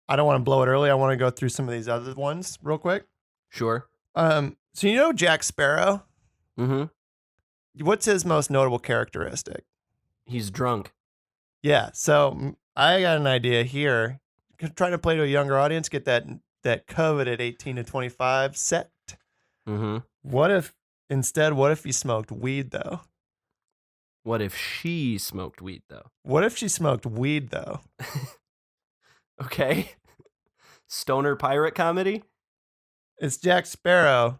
Speaker 1: I don't want to blow it early. I want to go through some of these other ones real quick.
Speaker 2: Sure.
Speaker 1: So you know Jack Sparrow?
Speaker 2: Mm-hmm.
Speaker 1: What's his most notable characteristic?
Speaker 2: He's drunk.
Speaker 1: Yeah. So I got an idea here. Trying to play to a younger audience, get that coveted 18 to 25 set.
Speaker 2: Mm-hmm.
Speaker 1: What if he smoked weed though?
Speaker 2: What if she smoked weed though?
Speaker 1: What if she smoked weed though?
Speaker 2: Okay. Stoner pirate comedy?
Speaker 1: It's Jack Sparrow.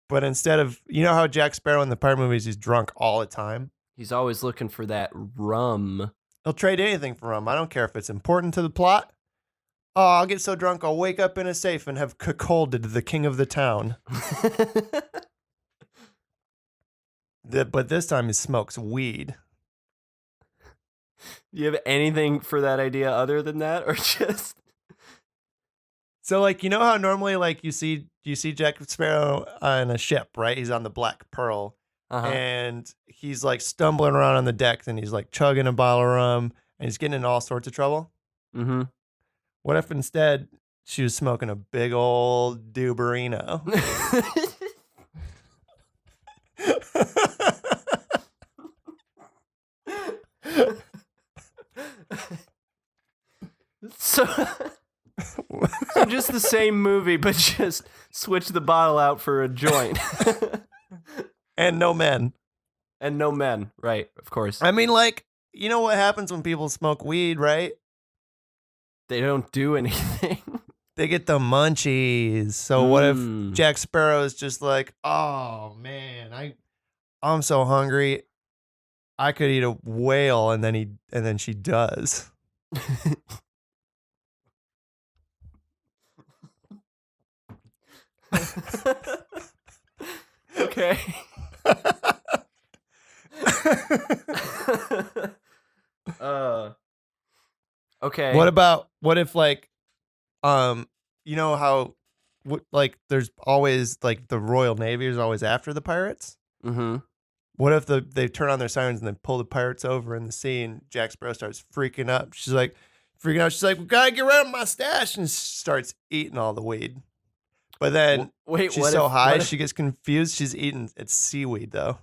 Speaker 1: But instead of, you know how Jack Sparrow in the pirate movies, he's drunk all the time?
Speaker 2: He's always looking for that rum.
Speaker 1: He'll trade anything for rum. I don't care if it's important to the plot. Oh, I'll get so drunk I'll wake up in a safe and have cuckolded the king of the town. But this time he smokes weed.
Speaker 2: Do you have anything for that idea other than that, or just?
Speaker 1: So, you know how normally, you see Jack Sparrow on a ship, right? He's on the Black Pearl, and he's stumbling around on the deck, and he's chugging a bottle of rum, and he's getting in all sorts of trouble.
Speaker 2: Mm-hmm.
Speaker 1: What if instead she was smoking a big old Duberino?
Speaker 2: So just the same movie, but just switch the bottle out for a joint.
Speaker 1: And no men.
Speaker 2: And no men, right, of course.
Speaker 1: I mean, you know what happens when people smoke weed, right?
Speaker 2: They don't do anything.
Speaker 1: They get the munchies. So what if Jack Sparrow is just oh, man, I'm so hungry. I could eat a whale, and then she does.
Speaker 2: Okay. Okay.
Speaker 1: What if you know how there's always the Royal Navy is always after the pirates?
Speaker 2: Mm-hmm.
Speaker 1: What if they turn on their sirens and they pull the pirates over in the sea and Jack Sparrow starts freaking out? She's freaking out. She's we gotta get rid of my stash, and starts eating all the weed. But then she's so high she gets confused. She's eating it's seaweed though.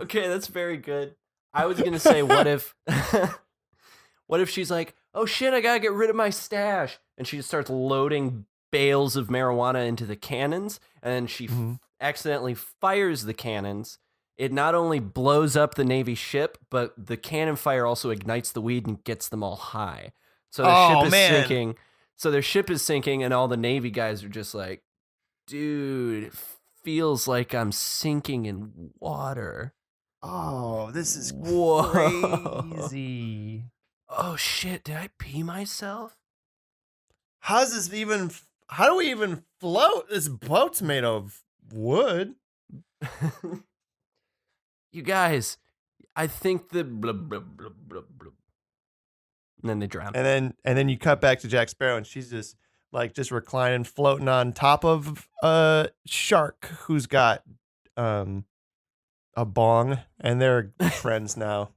Speaker 2: Okay, that's very good. I was gonna say, what if she's oh shit, I gotta get rid of my stash, and she just starts loading bales of marijuana into the cannons, and then she accidentally fires the cannons. It not only blows up the Navy ship, but the cannon fire also ignites the weed and gets them all high. So their ship is sinking. So their ship is sinking, and all the Navy guys are just dude, it feels like I'm sinking in water.
Speaker 1: Oh, this is crazy.
Speaker 2: Oh shit, did I pee myself?
Speaker 1: How do we even float? This boat's made of wood.
Speaker 2: You guys, I think the blah, blah, blah, blah, blah. And then they drown.
Speaker 1: And then you cut back to Jack Sparrow, and she's just reclining, floating on top of a shark who's got a bong, and they're friends now.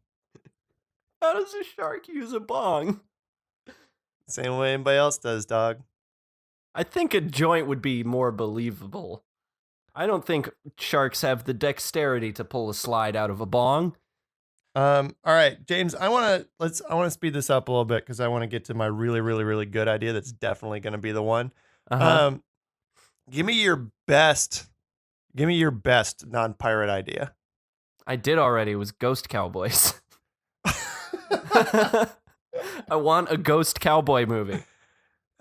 Speaker 2: How does a shark use a bong?
Speaker 1: Same way anybody else does, dog.
Speaker 2: I think a joint would be more believable. I don't think sharks have the dexterity to pull a slide out of a bong.
Speaker 1: All right, James, I want to speed this up a little bit because I want to get to my really, really, really good idea. That's definitely going to be the one.
Speaker 2: Uh-huh.
Speaker 1: Give me your best non-pirate idea.
Speaker 2: I did already. It was Ghost Cowboys. I want a Ghost Cowboy movie.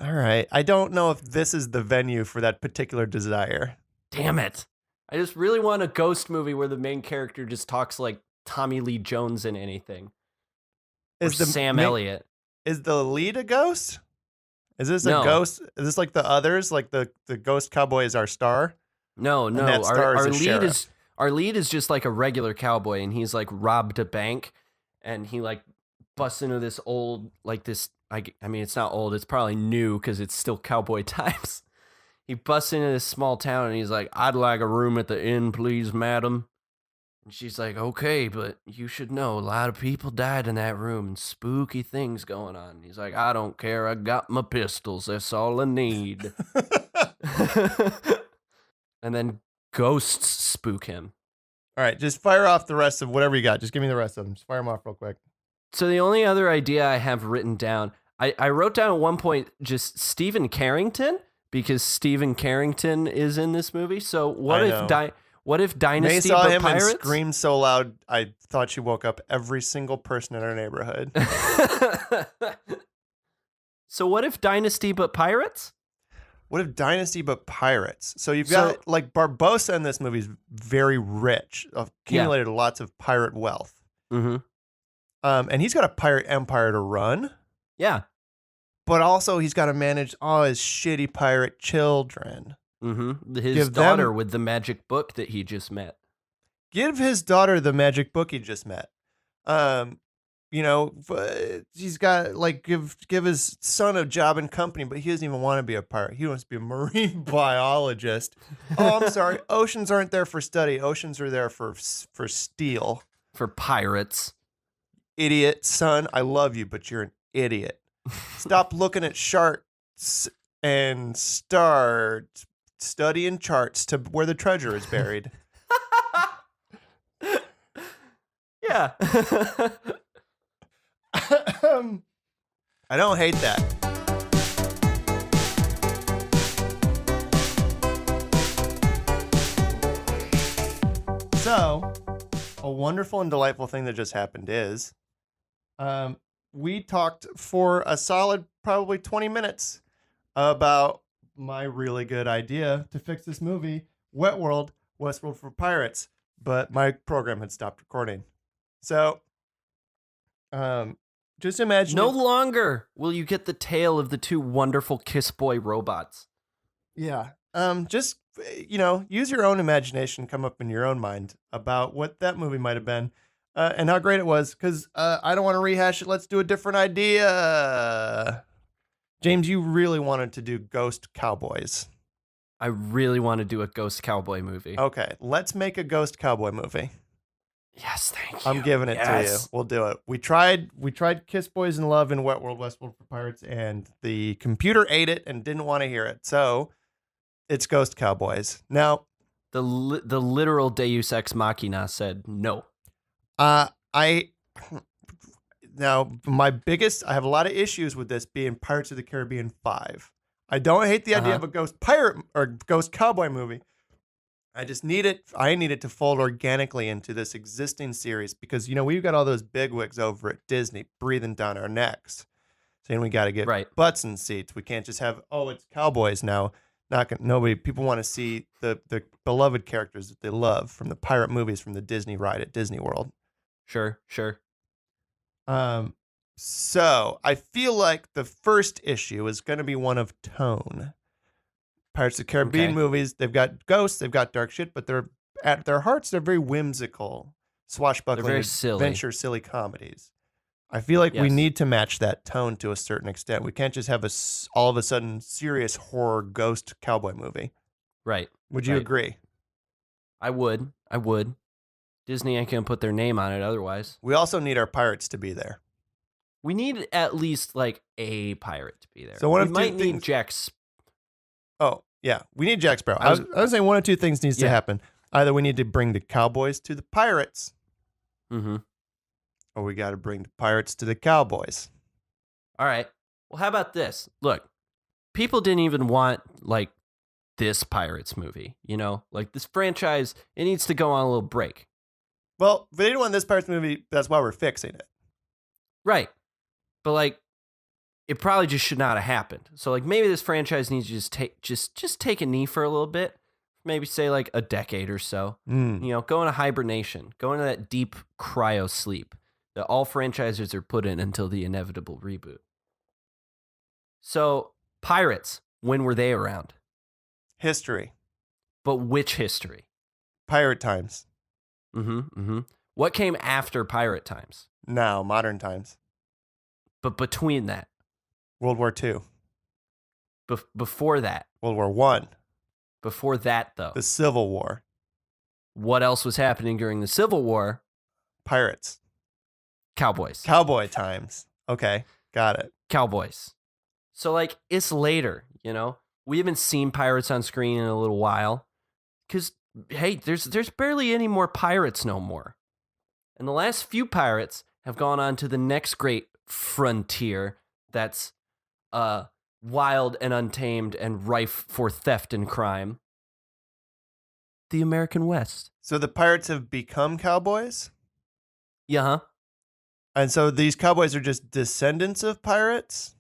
Speaker 1: All right. I don't know if this is the venue for that particular desire.
Speaker 2: Damn it. I just really want a ghost movie where the main character just talks like Tommy Lee Jones in anything. Or Sam Elliott.
Speaker 1: Is the lead a ghost? Is this a ghost? Is this like the others? Like the Ghost Cowboy is our star?
Speaker 2: No. Our lead is just like a regular cowboy, and he's like robbed a bank, and he like busts into this old, like this, I mean, it's not old, it's probably new because it's still cowboy times. He busts into this small town, and he's like, "I'd like a room at the inn, please, madam." And she's like, "Okay, but you should know a lot of people died in that room and spooky things going on." And he's like, "I don't care. I got my pistols. That's all I need." And then ghosts spook him.
Speaker 1: All right, just fire off the rest of whatever you got. Just give me the rest of them. Just fire them off real quick.
Speaker 2: So the only other idea I have written down, I wrote down at one point just Stephen Carrington, because Stephen Carrington is in this movie. So what if Dynasty
Speaker 1: May saw
Speaker 2: but
Speaker 1: him
Speaker 2: Pirates?
Speaker 1: and screamed so loud, I thought she woke up every single person in our neighborhood.
Speaker 2: So what if Dynasty but Pirates?
Speaker 1: What if Dynasty but Pirates? So you've got like Barbossa in this movie is very rich, accumulated lots of pirate wealth.
Speaker 2: Mm-hmm.
Speaker 1: And he's got a pirate empire to run.
Speaker 2: Yeah.
Speaker 1: But also he's got to manage all his shitty pirate children.
Speaker 2: Mm-hmm. His daughter with the magic book that he just met.
Speaker 1: Give his daughter the magic book he just met. He's got like give his son a job and company, but he doesn't even want to be a pirate. He wants to be a marine biologist. Oh, I'm sorry. Oceans aren't there for study. Oceans are there for steel.
Speaker 2: For pirates.
Speaker 1: Idiot, son. I love you, but you're an idiot. Stop looking at sharks and start studying charts to where the treasure is buried.
Speaker 2: Yeah.
Speaker 1: I don't hate that. So, a wonderful and delightful thing that just happened is we talked for a solid probably 20 minutes about my really good idea to fix this movie, Wet World, Westworld for Pirates, but my program had stopped recording. So, just imagine.
Speaker 2: No longer will you get the tale of the two wonderful Kiss Boy robots.
Speaker 1: Yeah. Just, use your own imagination, come up in your own mind about what that movie might have been and how great it was. Because I don't want to rehash it. Let's do a different idea. James, you really wanted to do Ghost Cowboys.
Speaker 2: I really want to do a Ghost Cowboy movie.
Speaker 1: Okay. Let's make a Ghost Cowboy movie.
Speaker 2: Yes, thank you.
Speaker 1: I'm giving it to you. We'll do it. We tried Kiss Boys in Love and Wet World, Westworld for Pirates, and the computer ate it and didn't want to hear it. So it's Ghost Cowboys. Now,
Speaker 2: the literal Deus Ex Machina said no.
Speaker 1: I have a lot of issues with this being Pirates of the Caribbean 5. I don't hate the idea of a ghost pirate or ghost cowboy movie. I just need it. I need it to fold organically into this existing series because, we've got all those bigwigs over at Disney breathing down our necks, saying we got to get butts in seats. We can't just have, it's Cowboys now. People want to see the beloved characters that they love from the pirate movies from the Disney ride at Disney World.
Speaker 2: Sure.
Speaker 1: So I feel like the first issue is going to be one of tone. Pirates of the Caribbean movies, they've got ghosts, they've got dark shit, but they're at their hearts, they're very whimsical, swashbuckling, adventure, silly comedies. I feel like we need to match that tone to a certain extent. We can't just have all of a sudden serious horror ghost cowboy movie.
Speaker 2: Right.
Speaker 1: Would you agree?
Speaker 2: I would. Disney ain't gonna put their name on it otherwise.
Speaker 1: We also need our pirates to be there.
Speaker 2: We need at least like a pirate to be there.
Speaker 1: So one
Speaker 2: we
Speaker 1: of two
Speaker 2: might need
Speaker 1: things-
Speaker 2: Jack.
Speaker 1: Oh, yeah. We need Jack Sparrow. I was saying one of two things needs to happen. Either we need to bring the Cowboys to the Pirates,
Speaker 2: Mm-hmm.
Speaker 1: or we got to bring the Pirates to the Cowboys.
Speaker 2: All right. Well, how about this? Look, people didn't even want like this Pirates movie, you know? Like this franchise, it needs to go on a little break.
Speaker 1: Well, if they didn't want this Pirates movie, that's why we're fixing it.
Speaker 2: Right. But like it probably just should not have happened. So like maybe this franchise needs to just take a knee for a little bit. Maybe say like a decade or so. You know, go into hibernation. Go into that deep cryo sleep that all franchises are put in until the inevitable reboot. So, Pirates, when were they around?
Speaker 1: History.
Speaker 2: But which history?
Speaker 1: Pirate times.
Speaker 2: What came after pirate times?
Speaker 1: Now, modern times.
Speaker 2: But between that?
Speaker 1: World War II.
Speaker 2: Before that?
Speaker 1: World War I.
Speaker 2: Before that, though?
Speaker 1: The Civil War.
Speaker 2: What else was happening during the Civil War?
Speaker 1: Pirates.
Speaker 2: Cowboys.
Speaker 1: Cowboy times. Okay, got it.
Speaker 2: Cowboys. So, like, it's later, you know? We haven't seen pirates on screen in a little while. Because, hey, there's barely any more pirates no more. And the last few pirates have gone on to the next great frontier that's wild and untamed and rife for theft and crime. The American West.
Speaker 1: So the pirates have become cowboys?
Speaker 2: Yeah, huh?
Speaker 1: And so these cowboys are just descendants of pirates?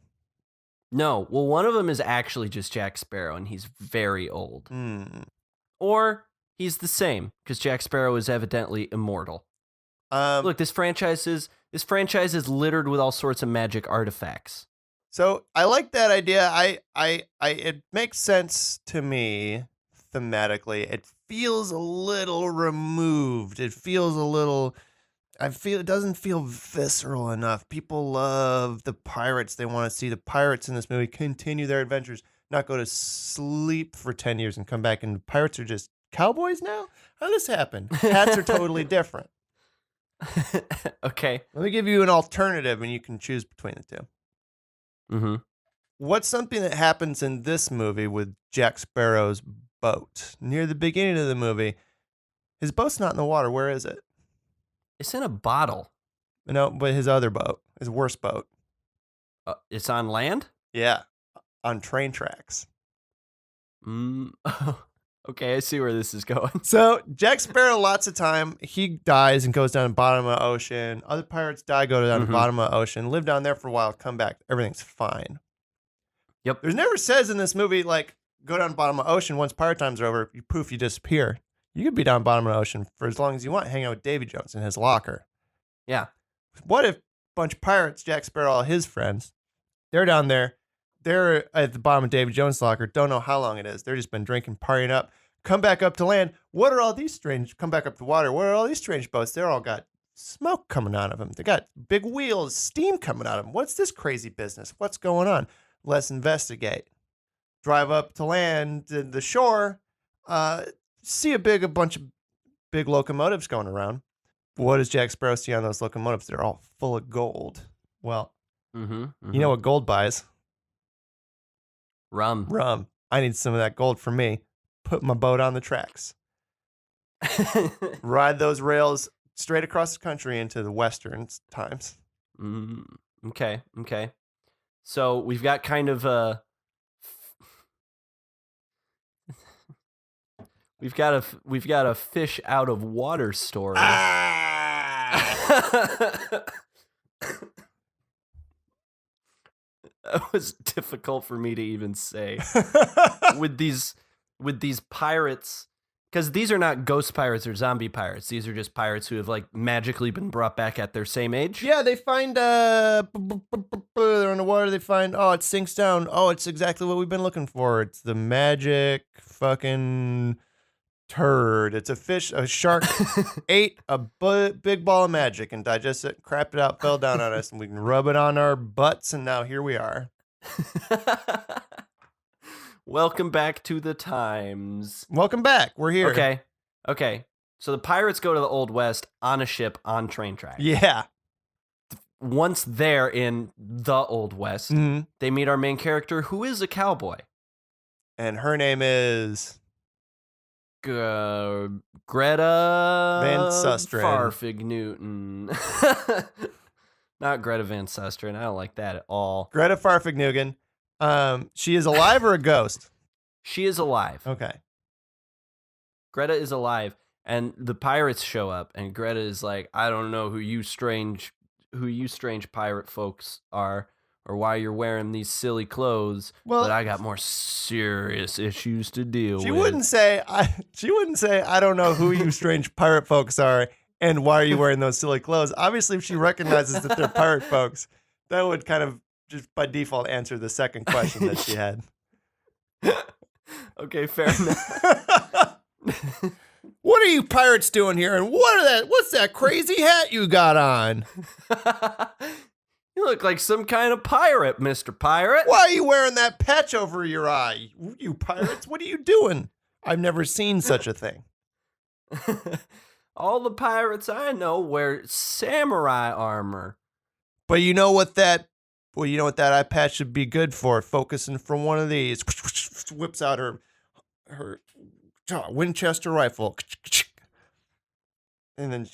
Speaker 2: No. Well, one of them is actually just Jack Sparrow, and he's very old. Or he's the same, because Jack Sparrow is evidently immortal. Look, this franchise is littered with all sorts of magic artifacts.
Speaker 1: So I like that idea. It makes sense to me thematically. It feels a little removed. It feels a little. It doesn't feel visceral enough. People love the pirates. They want to see the pirates in this movie continue their adventures, not go to sleep for 10 years and come back. And the pirates are just cowboys now? How does this happen? Hats are totally different.
Speaker 2: Okay.
Speaker 1: Let me give you an alternative and you can choose between the two. What's something that happens in this movie with Jack Sparrow's boat? Near the beginning of the movie, his boat's not in the water. Where is it?
Speaker 2: It's in a bottle.
Speaker 1: No, but his other boat, his worst boat.
Speaker 2: It's on land?
Speaker 1: Yeah, on train tracks.
Speaker 2: Okay, I see where this is going.
Speaker 1: So Jack Sparrow, lots of time, he dies and goes down to the bottom of the ocean. Other pirates die, go down to the bottom of the ocean, live down there for a while, come back. Everything's fine.
Speaker 2: Yep.
Speaker 1: There's never says in this movie, like, go down to the bottom of the ocean. Once pirate times are over, you disappear. You could be down the bottom of the ocean for as long as you want, hang out with Davy Jones in his locker.
Speaker 2: Yeah.
Speaker 1: What if a bunch of pirates, Jack Sparrow, all his friends, they're down there, they're at the bottom of Davy Jones' locker, don't know how long it is. They've just been drinking, partying up, come back up to land. What are all these come back up to water? What are all these strange boats? They're all got smoke coming out of them. They got big wheels, steam coming out of them. What's this crazy business? What's going on? Let's investigate. Drive up to land, to the shore, see a bunch of big locomotives going around. What does Jack Sparrow see on those locomotives? They're all full of gold. Well, you know what gold buys?
Speaker 2: Rum.
Speaker 1: I need some of that gold for me. Put my boat on the tracks. Ride those rails straight across the country into the Western times.
Speaker 2: Okay. So we've got kind of a... We've got a fish out of water story. That was difficult for me to even say. with these pirates, because these are not ghost pirates or zombie pirates. These are just pirates who have like magically been brought back at their same age.
Speaker 1: Yeah, they find they're in the water. They find it sinks down. Oh, it's exactly what we've been looking for. It's the magic fucking turd. It's a shark ate a big ball of magic and digested it, crapped it out, fell down on us, and we can rub it on our butts, and now here we are.
Speaker 2: Welcome back to the times.
Speaker 1: Welcome back. We're here.
Speaker 2: Okay. So the pirates go to the Old West on a ship on train tracks.
Speaker 1: Yeah.
Speaker 2: once there in the Old West, they meet our main character, who is a cowboy.
Speaker 1: And her name is...
Speaker 2: Greta
Speaker 1: Van Susteren.
Speaker 2: Farfig Newton. Not Greta Van Susteren. I don't like that at all.
Speaker 1: Greta Farfig Newton. She is alive or a ghost?
Speaker 2: She is alive.
Speaker 1: Okay.
Speaker 2: Greta is alive, and the pirates show up, and Greta is like, I don't know who you strange pirate folks are, or why you're wearing these silly clothes, but I got more serious issues to deal with.
Speaker 1: She wouldn't say, I don't know who you strange pirate folks are, and why are you wearing those silly clothes? Obviously, if she recognizes that they're pirate folks, that would kind of just by default answer the second question that she had.
Speaker 2: Okay, fair enough.
Speaker 1: What are you pirates doing here? And what's that crazy hat you got on?
Speaker 2: You look like some kind of pirate, Mr. Pirate.
Speaker 1: Why are you wearing that patch over your eye? You pirates, what are you doing? I've never seen such a thing.
Speaker 2: All the pirates I know wear samurai armor.
Speaker 1: But you know what that eye patch should be good for? Focusing from one of these. Whips out her Winchester rifle. And then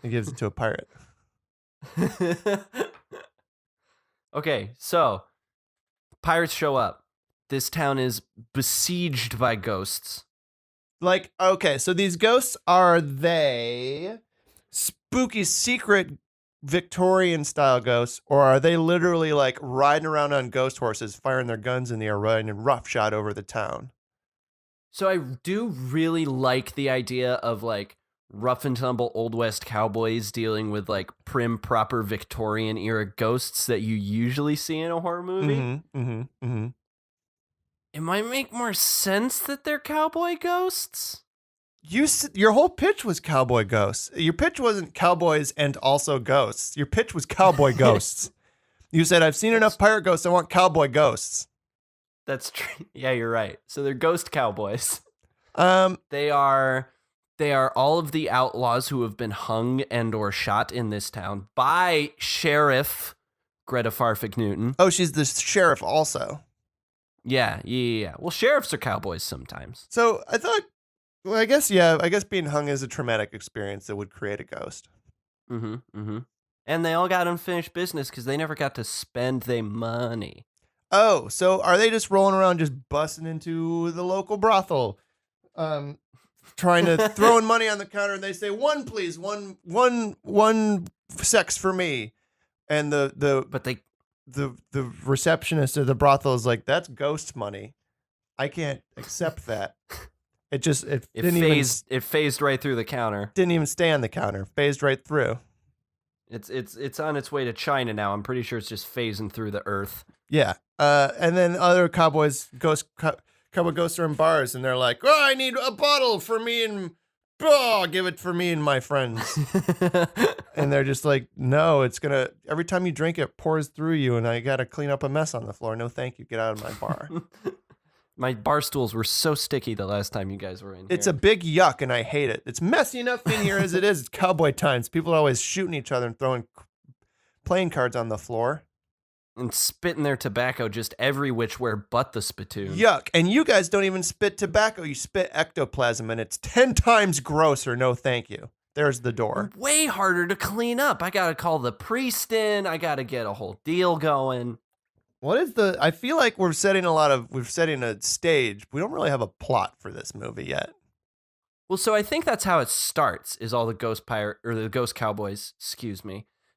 Speaker 1: he gives it to a pirate.
Speaker 2: Okay, so pirates show up. This town is besieged by ghosts.
Speaker 1: Like, okay, so these ghosts, are they spooky secret Victorian style ghosts, or are they literally like riding around on ghost horses, firing their guns in the air, riding roughshod over the town?
Speaker 2: So I do really like the idea of like rough and tumble Old West cowboys dealing with like prim, proper Victorian era ghosts that you usually see in a horror movie. It might make more sense that they're cowboy ghosts.
Speaker 1: Your whole pitch was cowboy ghosts. Your pitch wasn't cowboys and also ghosts. Your pitch was cowboy ghosts. You said, I've seen enough pirate ghosts. I want cowboy ghosts.
Speaker 2: That's true. Yeah, you're right. So they're ghost cowboys. They are all of the outlaws who have been hung and or shot in this town by Sheriff Greta Farfig Newton.
Speaker 1: Oh, she's the sheriff also.
Speaker 2: Yeah. Well, sheriffs are cowboys sometimes.
Speaker 1: So I thought, well, I guess being hung is a traumatic experience that would create a ghost.
Speaker 2: And they all got unfinished business because they never got to spend their money.
Speaker 1: Oh, so are they just rolling around just busting into the local brothel, trying to throwing money on the counter, and they say, one please, one sex for me. And the receptionist of the brothel is like, that's ghost money. I can't accept that. It
Speaker 2: phased right through the counter.
Speaker 1: Didn't even stay on the counter. Phased right through.
Speaker 2: It's on its way to China now. I'm pretty sure it's just phasing through the earth.
Speaker 1: Yeah. And then other cowboy ghosts are in bars, and they're like, oh, I need a bottle for me and give it for me and my friends. And they're just like, no, every time you drink it pours through you, and I got to clean up a mess on the floor. No, thank you. Get out of my bar.
Speaker 2: My bar stools were so sticky the last time you guys were in here.
Speaker 1: It's a big yuck, and I hate it. It's messy enough in here as it is. It's cowboy times. People are always shooting each other and throwing playing cards on the floor.
Speaker 2: And spitting their tobacco just every which where but the spittoon.
Speaker 1: Yuck. And you guys don't even spit tobacco. You spit ectoplasm, and it's 10 times grosser. No, thank you. There's the door.
Speaker 2: Way harder to clean up. I got to call the priest in. I got to get a whole deal going.
Speaker 1: I feel like we're setting a stage. We don't really have a plot for this movie yet.
Speaker 2: Well, so I think that's how it starts, is all the ghost cowboys,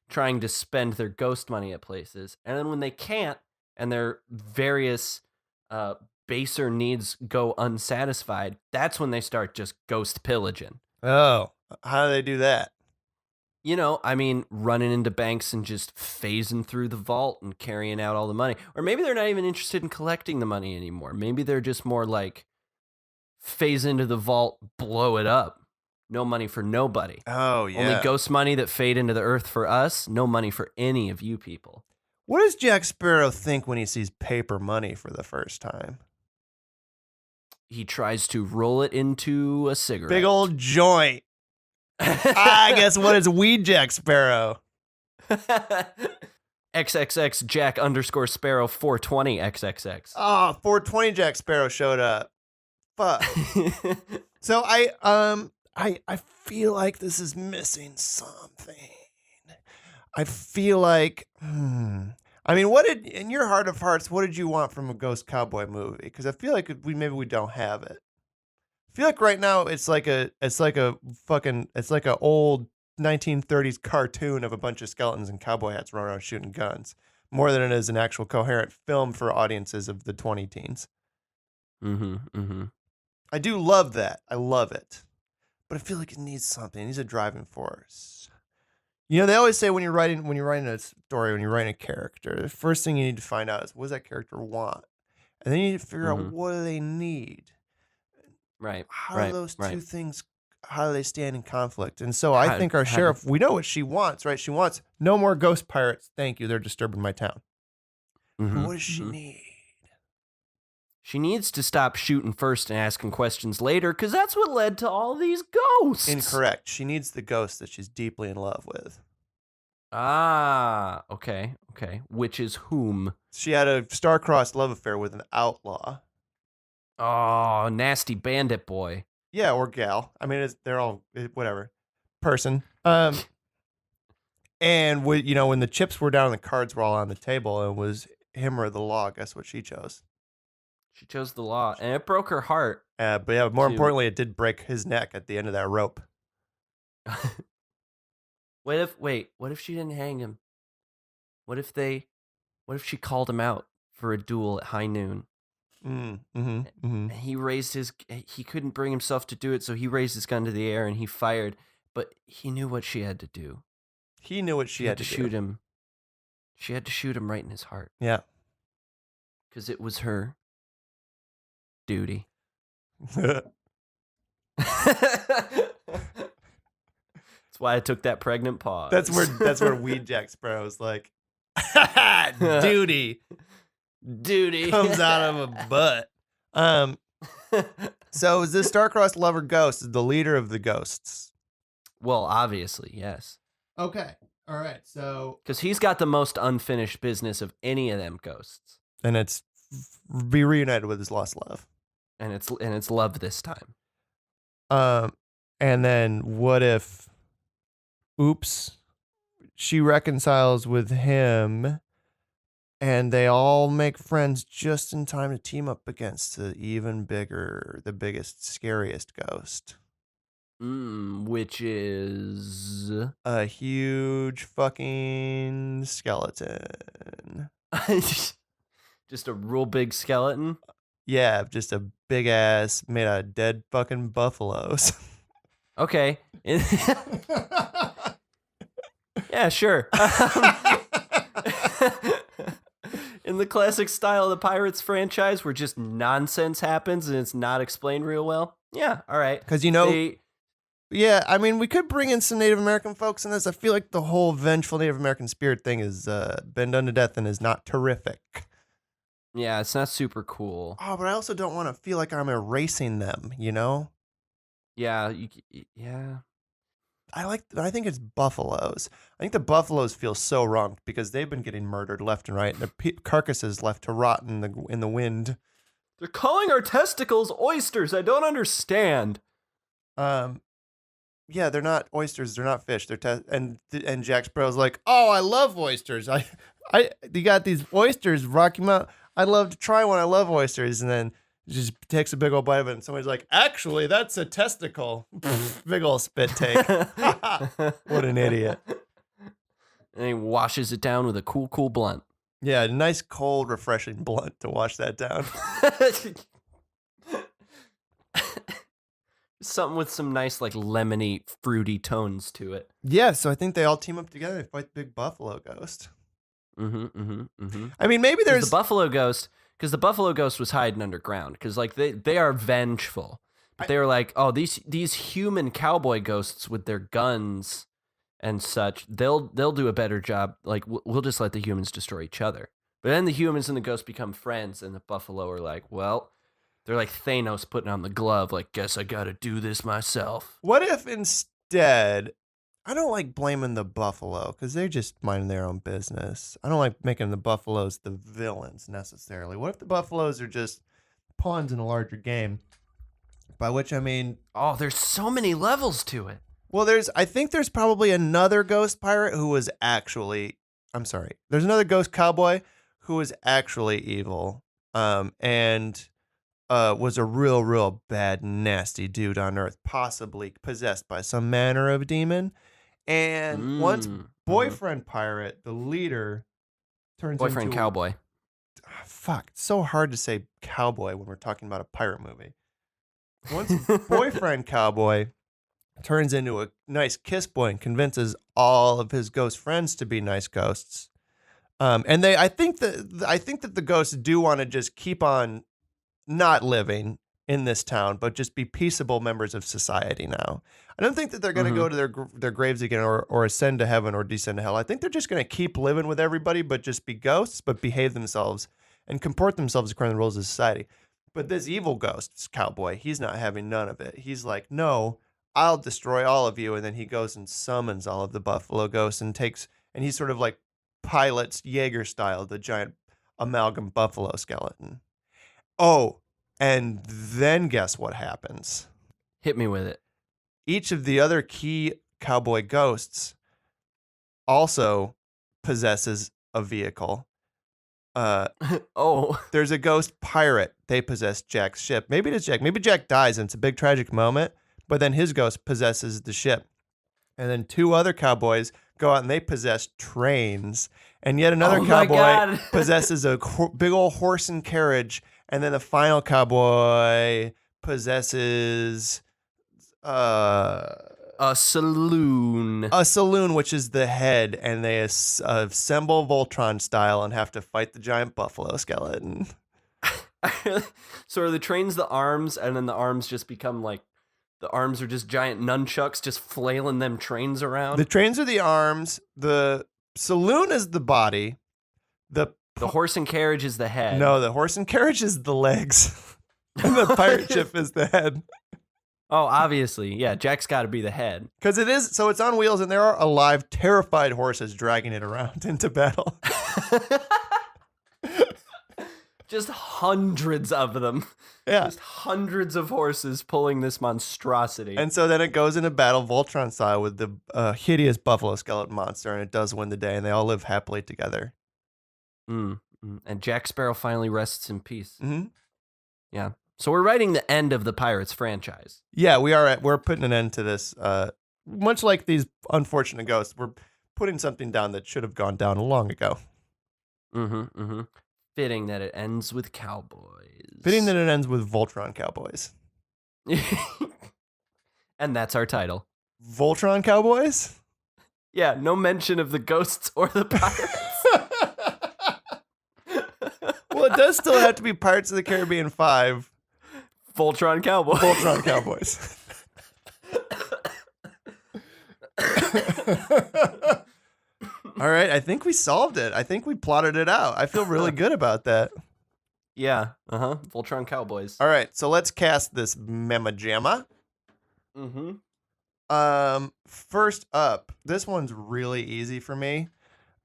Speaker 2: trying to spend their ghost money at places. And then when they can't, and their various baser needs go unsatisfied, that's when they start just ghost pillaging.
Speaker 1: Oh, how do they do that?
Speaker 2: Running into banks and just phasing through the vault and carrying out all the money. Or maybe they're not even interested in collecting the money anymore. Maybe they're just more like phase into the vault, blow it up. No money for nobody.
Speaker 1: Oh, yeah.
Speaker 2: Only ghost money that fade into the earth for us. No money for any of you people.
Speaker 1: What does Jack Sparrow think when he sees paper money for the first time?
Speaker 2: He tries to roll it into a cigarette.
Speaker 1: Big old joint. I guess what is weed, Jack Sparrow?
Speaker 2: XXX Jack _ Sparrow 420 XXX.
Speaker 1: Oh, 420 Jack Sparrow showed up. Fuck. So I feel like this is missing something. I feel like, I mean, in your heart of hearts, what did you want from a Ghost Cowboy movie? Because I feel like maybe we don't have it. I feel like right now it's like a old 1930s cartoon of a bunch of skeletons and cowboy hats running around shooting guns, more than it is an actual coherent film for audiences of the 20 teens. I do love that. I love it. But I feel like it needs something. It needs a driving force. You know, they always say when you're writing a story, when you're writing a character, the first thing you need to find out is what does that character want? And then you need to figure out what do they need.
Speaker 2: Right.
Speaker 1: How do those two things, how do they stand in conflict? And so I think our sheriff, we know what she wants, right? She wants no more ghost pirates. Thank you. They're disturbing my town. What does she need?
Speaker 2: She needs to stop shooting first and asking questions later, because that's what led to all these ghosts.
Speaker 1: Incorrect. She needs the ghost that she's deeply in love with.
Speaker 2: Ah, okay. Which is whom?
Speaker 1: She had a star-crossed love affair with an outlaw.
Speaker 2: Oh, nasty bandit boy.
Speaker 1: Yeah, or gal. I mean, they're all whatever. Person. And when the chips were down and the cards were all on the table, it was him or the law. Guess what she chose?
Speaker 2: She chose the law, and it broke her heart.
Speaker 1: But yeah, more importantly, it did break his neck at the end of that rope.
Speaker 2: What if she didn't hang him? What if she called him out for a duel at high noon? And he couldn't bring himself to do it, so he raised his gun to the air and he fired, but he knew what she had to do.
Speaker 1: He knew what she had to
Speaker 2: shoot him. She had to shoot him right in his heart.
Speaker 1: Yeah.
Speaker 2: Because it was her duty. That's why I took that pregnant pause.
Speaker 1: That's where Weed Jack Sparrow's like, duty comes out of a butt. So is this star-crossed lover ghost the leader of the ghosts?
Speaker 2: Well, obviously, yes.
Speaker 1: Okay. All right. So
Speaker 2: because he's got the most unfinished business of any of them ghosts,
Speaker 1: and it's be reunited with his lost love,
Speaker 2: and it's love this time.
Speaker 1: And then what if, she reconciles with him, and they all make friends just in time to team up against the biggest, scariest ghost.
Speaker 2: Which is
Speaker 1: a huge fucking skeleton.
Speaker 2: Just a real big skeleton?
Speaker 1: Yeah, just a big ass made out of dead fucking buffaloes.
Speaker 2: Okay. Yeah, sure. In the classic style of the Pirates franchise where just nonsense happens and it's not explained real well. Yeah, all right.
Speaker 1: Because, yeah, I mean, we could bring in some Native American folks in this. I feel like the whole vengeful Native American spirit thing has been done to death and is not terrific.
Speaker 2: Yeah, it's not super cool.
Speaker 1: Oh, but I also don't want to feel like I'm erasing them,
Speaker 2: Yeah, yeah.
Speaker 1: I think it's buffaloes. I think the buffaloes feel so wronged because they've been getting murdered left and right, and their carcasses left to rot in the wind.
Speaker 2: They're calling our testicles oysters. I don't understand.
Speaker 1: Yeah, they're not oysters. They're not fish. They're and Jack Sparrow's like, oh, I love oysters. You got these oysters, Rocky Mountain. I'd love to try one. I love oysters, and then just takes a big old bite of it, and somebody's like, actually, that's a testicle. Big old spit take. What an idiot.
Speaker 2: And he washes it down with a cool blunt.
Speaker 1: Yeah, a nice, cold, refreshing blunt to wash that down.
Speaker 2: Something with some nice, like, lemony, fruity tones to it.
Speaker 1: Yeah, so I think they all team up together to fight the big buffalo ghost. I mean, maybe there's...
Speaker 2: The buffalo ghost... Because the buffalo ghost was hiding underground. Because like they are vengeful. But they were like, oh, these human cowboy ghosts with their guns and such, they'll do a better job. Like we'll just let the humans destroy each other. But then the humans and the ghosts become friends, and the buffalo are like, well, they're like Thanos putting on the glove. Like, guess I got to do this myself.
Speaker 1: What if instead I don't like blaming the buffalo because they're just minding their own business. I don't like making the buffaloes the villains necessarily. What if the buffaloes are just pawns in a larger game? By which I mean,
Speaker 2: oh, there's so many levels to it.
Speaker 1: well, I think there's probably another ghost pirate who was actually, I'm sorry, there's another ghost cowboy who was actually evil, and was a real bad, nasty dude on Earth, possibly possessed by some manner of demon. And once boyfriend pirate, the leader, turns
Speaker 2: boyfriend
Speaker 1: into
Speaker 2: cowboy.
Speaker 1: Fuck, it's so hard to say cowboy when we're talking about a pirate movie. Once boyfriend cowboy turns into a nice kiss boy and convinces all of his ghost friends to be nice ghosts. And I think that the ghosts do want to just keep on not living in this town, but just be peaceable members of society now. I don't think that they're going to go to their graves again or ascend to heaven or descend to hell. I think they're just going to keep living with everybody, but just be ghosts, but behave themselves and comport themselves according to the rules of society. But this evil ghost cowboy, he's not having none of it. He's like, no, I'll destroy all of you. And then he goes and summons all of the buffalo ghosts and he sort of like pilots Jaeger style, the giant amalgam buffalo skeleton. Oh, and then guess what happens?
Speaker 2: Hit me with it.
Speaker 1: Each of the other key cowboy ghosts also possesses a vehicle. There's a ghost pirate. They possess Jack's ship. Maybe it's Jack. Maybe Jack dies and it's a big tragic moment, but then his ghost possesses the ship. And then two other cowboys go out and they possess trains. And yet another cowboy possesses a big old horse and carriage. And then the final cowboy possesses
Speaker 2: a saloon.
Speaker 1: A saloon, which is the head, and they assemble Voltron style and have to fight the giant buffalo skeleton.
Speaker 2: So are the trains the arms, and then the arms just become like, the arms are just giant nunchucks just flailing them trains around?
Speaker 1: The trains are the arms. The saloon is the body.
Speaker 2: The horse and carriage is the head.
Speaker 1: No, the horse and carriage is the legs. And the pirate ship is the head.
Speaker 2: Oh, obviously. Yeah, Jack's got to be the head.
Speaker 1: Because it's on wheels, and there are alive, terrified horses dragging it around into battle.
Speaker 2: Just hundreds of them.
Speaker 1: Yeah.
Speaker 2: Just hundreds of horses pulling this monstrosity.
Speaker 1: And so then it goes into battle Voltron style with the hideous buffalo skeleton monster, and it does win the day, and they all live happily together.
Speaker 2: And Jack Sparrow finally rests in peace.
Speaker 1: Mm-hmm.
Speaker 2: Yeah. So we're writing the end of the Pirates franchise.
Speaker 1: Yeah, we're putting an end to this. Much like these unfortunate ghosts, we're putting something down that should have gone down long ago.
Speaker 2: Fitting that it ends with cowboys.
Speaker 1: Fitting that it ends with Voltron cowboys.
Speaker 2: And that's our title.
Speaker 1: Voltron cowboys?
Speaker 2: Yeah, no mention of the ghosts or the pirates.
Speaker 1: Well, it does still have to be Pirates of the Caribbean 5.
Speaker 2: Voltron Cowboys.
Speaker 1: Voltron Cowboys. All right, I think we solved it. I think we plotted it out. I feel really good about that.
Speaker 2: Yeah, Voltron Cowboys.
Speaker 1: All right, so let's cast this Mama Jamma. First up, this one's really easy for me.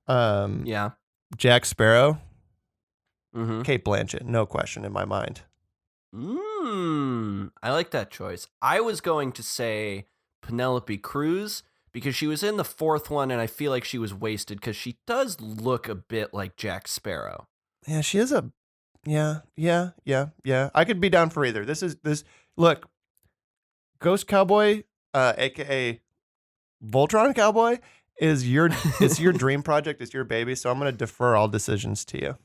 Speaker 2: Yeah.
Speaker 1: Jack Sparrow. Cate Blanchett, no question in my mind.
Speaker 2: I like that choice. I was going to say Penelope Cruz because she was in the fourth one, and I feel like she was wasted because she does look a bit like Jack Sparrow.
Speaker 1: Yeah, she is a. Yeah. I could be down for either. Look, Ghost Cowboy, aka Voltron Cowboy, it's your dream project. It's your baby. So I'm going to defer all decisions to you.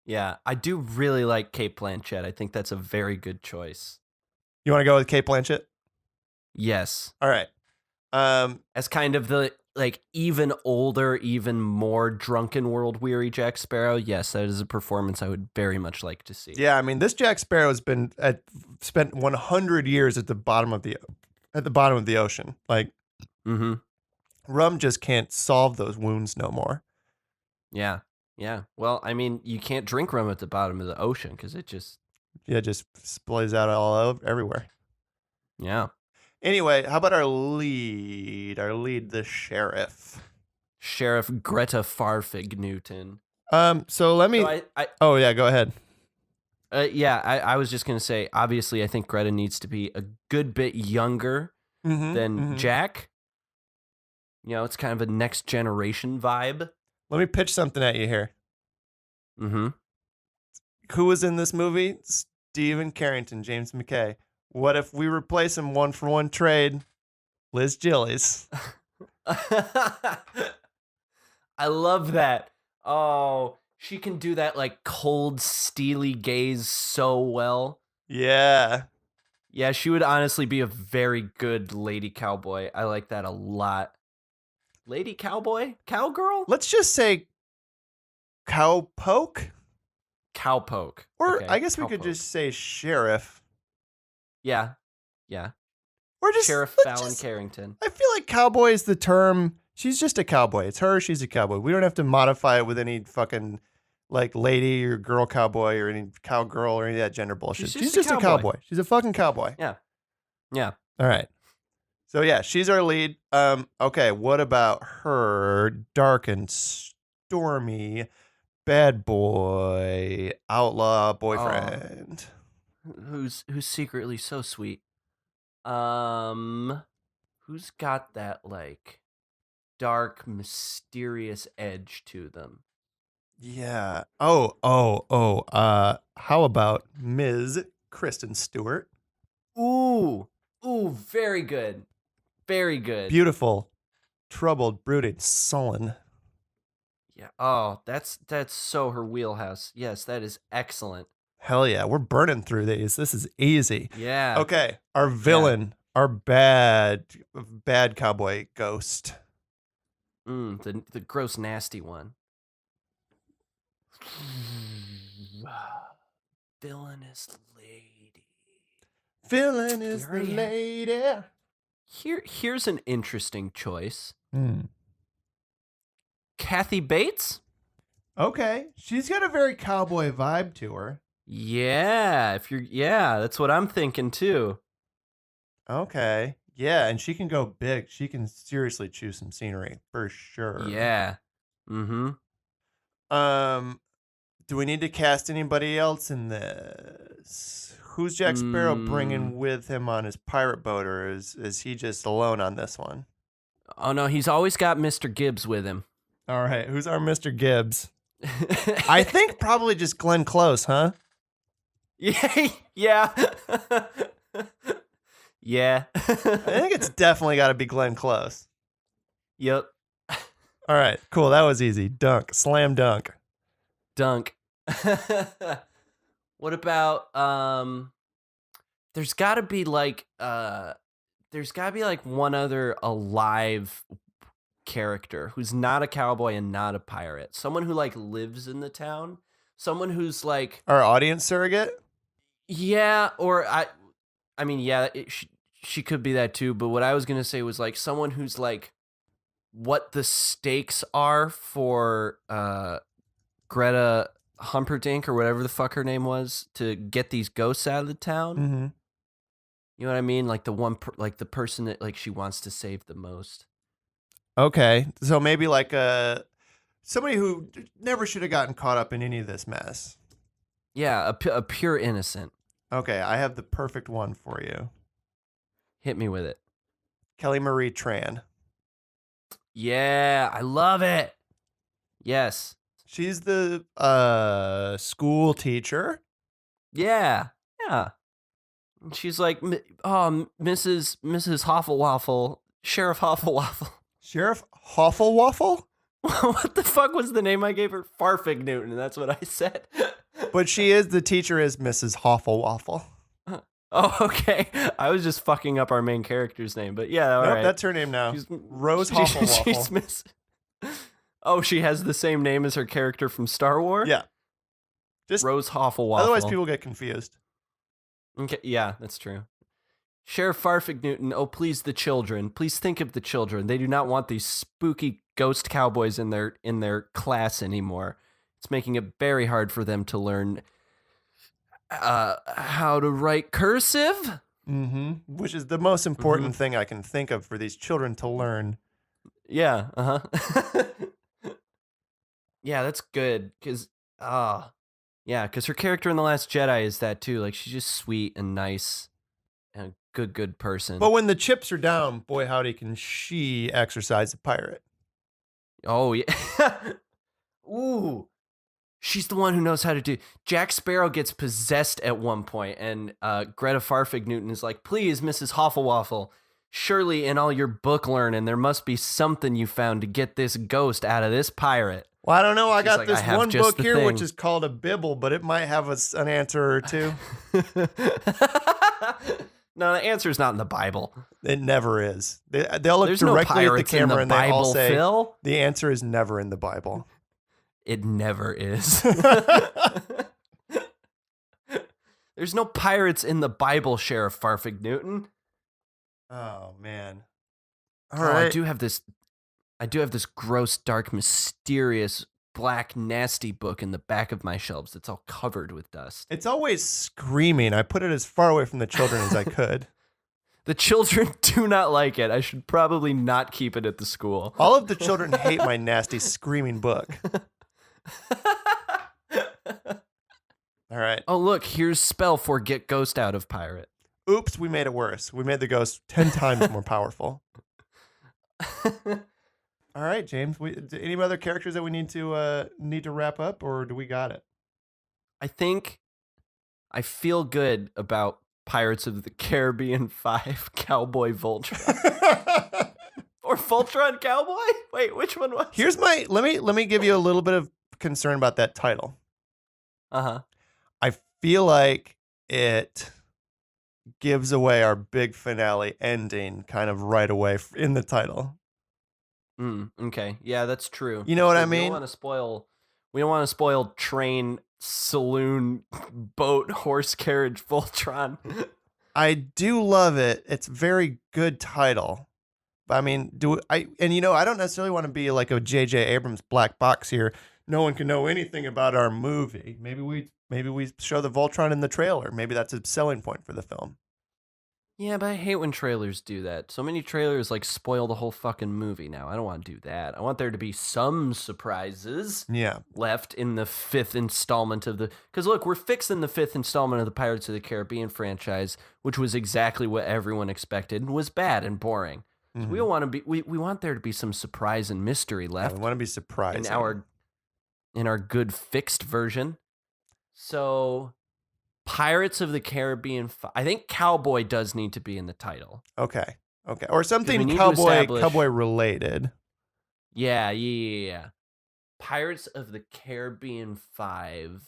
Speaker 2: Yeah, I do really like Cate Blanchett. I think that's a very good choice.
Speaker 1: You want to go with Cate Blanchett?
Speaker 2: Yes.
Speaker 1: All right.
Speaker 2: As kind of the even older, even more drunken, world weary Jack Sparrow. Yes, that is a performance I would very much like to see.
Speaker 1: Yeah, I mean, this Jack Sparrow has been spent 100 years at the bottom of the ocean. Like, rum just can't solve those wounds no more.
Speaker 2: Yeah. Yeah. Well, I mean, you can't drink rum at the bottom of the ocean because it just...
Speaker 1: Yeah, just splays out all over everywhere.
Speaker 2: Yeah.
Speaker 1: Anyway, how about our lead? Our lead, the sheriff.
Speaker 2: Sheriff Greta Farfig Newton.
Speaker 1: So let me.
Speaker 2: So
Speaker 1: oh yeah, go ahead.
Speaker 2: I was just gonna say. Obviously, I think Greta needs to be a good bit younger than Jack. You know, it's kind of a next generation vibe.
Speaker 1: Let me pitch something at you here.
Speaker 2: Mm-hmm.
Speaker 1: Who was in this movie? Stephen Carrington, James McKay. What if we replace him 1-for-1 trade? Liz Gillies.
Speaker 2: I love that. Oh, she can do that like cold, steely gaze so well.
Speaker 1: Yeah.
Speaker 2: Yeah, she would honestly be a very good lady cowboy. I like that a lot. Lady cowboy? Cowgirl?
Speaker 1: Let's just say cowpoke?
Speaker 2: Cowpoke.
Speaker 1: Or
Speaker 2: okay,
Speaker 1: I guess we
Speaker 2: cowpoke.
Speaker 1: could just say sheriff.
Speaker 2: Yeah.
Speaker 1: Or just
Speaker 2: Sheriff Fallon Carrington.
Speaker 1: I feel like cowboy is the term. She's just a cowboy. It's her. She's a cowboy. We don't have to modify it with any fucking like lady or girl cowboy or any cowgirl or any of that gender bullshit. She's just a cowboy. She's a fucking cowboy.
Speaker 2: Yeah.
Speaker 1: All right. So yeah, she's our lead. Okay, what about her dark and stormy bad boy outlaw boyfriend?
Speaker 2: Who's secretly so sweet. Who's got that like dark, mysterious edge to them?
Speaker 1: Yeah. How about Ms. Kristen Stewart?
Speaker 2: Ooh, very good. Very good.
Speaker 1: Beautiful, troubled, brooding, sullen.
Speaker 2: Yeah. Oh, that's so her wheelhouse. Yes, that is excellent.
Speaker 1: Hell yeah, we're burning through these. This is easy.
Speaker 2: Yeah.
Speaker 1: Okay, our villain, our bad cowboy ghost.
Speaker 2: The gross, nasty one. Villainous lady.
Speaker 1: Villain is the lady.
Speaker 2: Here's an interesting choice. Kathy Bates?
Speaker 1: Okay. She's got a very cowboy vibe to her.
Speaker 2: Yeah, that's what I'm thinking too.
Speaker 1: Okay. Yeah, and she can go big. She can seriously chew some scenery for sure.
Speaker 2: Yeah. Mm-hmm.
Speaker 1: Do we need to cast anybody else in this? Who's Jack Sparrow bringing with him on his pirate boat, or is he just alone on this one?
Speaker 2: Oh no, he's always got Mr. Gibbs with him.
Speaker 1: All right, who's our Mr. Gibbs? I think probably just Glenn Close, huh?
Speaker 2: Yeah. Yeah. Yeah.
Speaker 1: I think it's definitely got to be Glenn Close.
Speaker 2: Yep.
Speaker 1: All right, cool. That was easy. Dunk. Slam dunk.
Speaker 2: Dunk. What about there's got to be like one other alive character who's not a cowboy and not a pirate. Someone who like lives in the town. Someone who's like
Speaker 1: our audience surrogate?
Speaker 2: Yeah, or I mean, yeah, she could be that too, but what I was going to say was like someone who's like what the stakes are for Greta Humperdinck or whatever the fuck her name was to get these ghosts out of the town.
Speaker 1: Mm-hmm.
Speaker 2: You know what I mean? Like the person that like she wants to save the most.
Speaker 1: Okay, so maybe like somebody who never should have gotten caught up in any of this mess.
Speaker 2: Yeah, a pure innocent.
Speaker 1: Okay, I have the perfect one for you.
Speaker 2: Hit me with it.
Speaker 1: Kelly Marie Tran.
Speaker 2: Yeah, I love it. Yes.
Speaker 1: She's the school teacher.
Speaker 2: Yeah. She's like, Mrs. Hofflewaffle, Sheriff Hofflewaffle.
Speaker 1: Sheriff Hofflewaffle?
Speaker 2: What the fuck was the name I gave her? Farfig Newton. That's what I said.
Speaker 1: But the teacher is Mrs. Hofflewaffle.
Speaker 2: Oh, okay. I was just fucking up our main character's name, but yeah, all right.
Speaker 1: That's her name now. She's Rose Hofflewaffle.
Speaker 2: Oh, she has the same name as her character from Star Wars?
Speaker 1: Yeah.
Speaker 2: Just Rose Hofflewaffle.
Speaker 1: Otherwise, people get confused.
Speaker 2: Okay, yeah, that's true. Sheriff Farfig Newton, oh, please, the children. Please think of the children. They do not want these spooky ghost cowboys in their class anymore. It's making it very hard for them to learn how to write cursive.
Speaker 1: Which is the most important thing I can think of for these children to learn.
Speaker 2: Yeah. Yeah, that's good. Because her character in The Last Jedi is that too. Like, she's just sweet and nice and a good person.
Speaker 1: But when the chips are down, boy, howdy, can she exercise a pirate.
Speaker 2: Oh, yeah. Ooh. She's the one who knows how to do. Jack Sparrow gets possessed at one point, and Greta Farfig Newton is like, please, Mrs. Hofflewaffle, surely in all your book learning, there must be something you found to get this ghost out of this pirate.
Speaker 1: Well, I don't know. I
Speaker 2: She's
Speaker 1: got
Speaker 2: like,
Speaker 1: this
Speaker 2: I have
Speaker 1: one
Speaker 2: just
Speaker 1: book
Speaker 2: the
Speaker 1: here,
Speaker 2: thing.
Speaker 1: which is called a Bibble, but it might have an answer or two.
Speaker 2: No, the answer's not in the Bible.
Speaker 1: It never is. They'll look
Speaker 2: There's
Speaker 1: directly
Speaker 2: no
Speaker 1: at the
Speaker 2: pirates in
Speaker 1: camera
Speaker 2: the
Speaker 1: and they all
Speaker 2: Bible,
Speaker 1: say,
Speaker 2: Phil.
Speaker 1: the answer is never in the Bible.
Speaker 2: It never is. There's no pirates in the Bible, Sheriff Farfig Newton.
Speaker 1: Oh, man.
Speaker 2: All right. I do have this gross, dark, mysterious, black, nasty book in the back of my shelves that's all covered with dust.
Speaker 1: It's always screaming. I put it as far away from the children as I could.
Speaker 2: The children do not like it. I should probably not keep it at the school.
Speaker 1: All of the children hate my nasty, screaming book. All right.
Speaker 2: Oh, look, here's spell for get ghost out of pirate.
Speaker 1: Oops, we made it worse. We made the ghost 10 times more powerful. All right, James. Any other characters that we need to wrap up, or do we got it?
Speaker 2: I feel good about Pirates of the Caribbean 5 Cowboy Voltron. Or Voltron Cowboy? Wait, which one was it?
Speaker 1: Let me give you a little bit of concern about that title.
Speaker 2: Uh-huh.
Speaker 1: I feel like it gives away our big finale ending kind of right away in the title.
Speaker 2: Okay. Yeah, that's true.
Speaker 1: You know what I mean?
Speaker 2: We don't want to spoil train, saloon, boat, horse carriage, Voltron.
Speaker 1: I do love it. It's a very good title. But I mean, I don't necessarily want to be like a J.J. Abrams black box here. No one can know anything about our movie. Maybe we show the Voltron in the trailer. Maybe that's a selling point for the film.
Speaker 2: Yeah, but I hate when trailers do that. So many trailers like spoil the whole fucking movie now. I don't want to do that. I want there to be some surprises left in the 5th installment of the... Because look, we're fixing the 5th installment of the Pirates of the Caribbean franchise, which was exactly what everyone expected and was bad and boring. So we don't want to be... We want there to be some surprise and mystery left.
Speaker 1: Yeah, we want to be surprised.
Speaker 2: In our good fixed version. So... Pirates of the Caribbean. I think Cowboy does need to be in the title.
Speaker 1: Okay. Or something cowboy related.
Speaker 2: Yeah. Pirates of the Caribbean 5.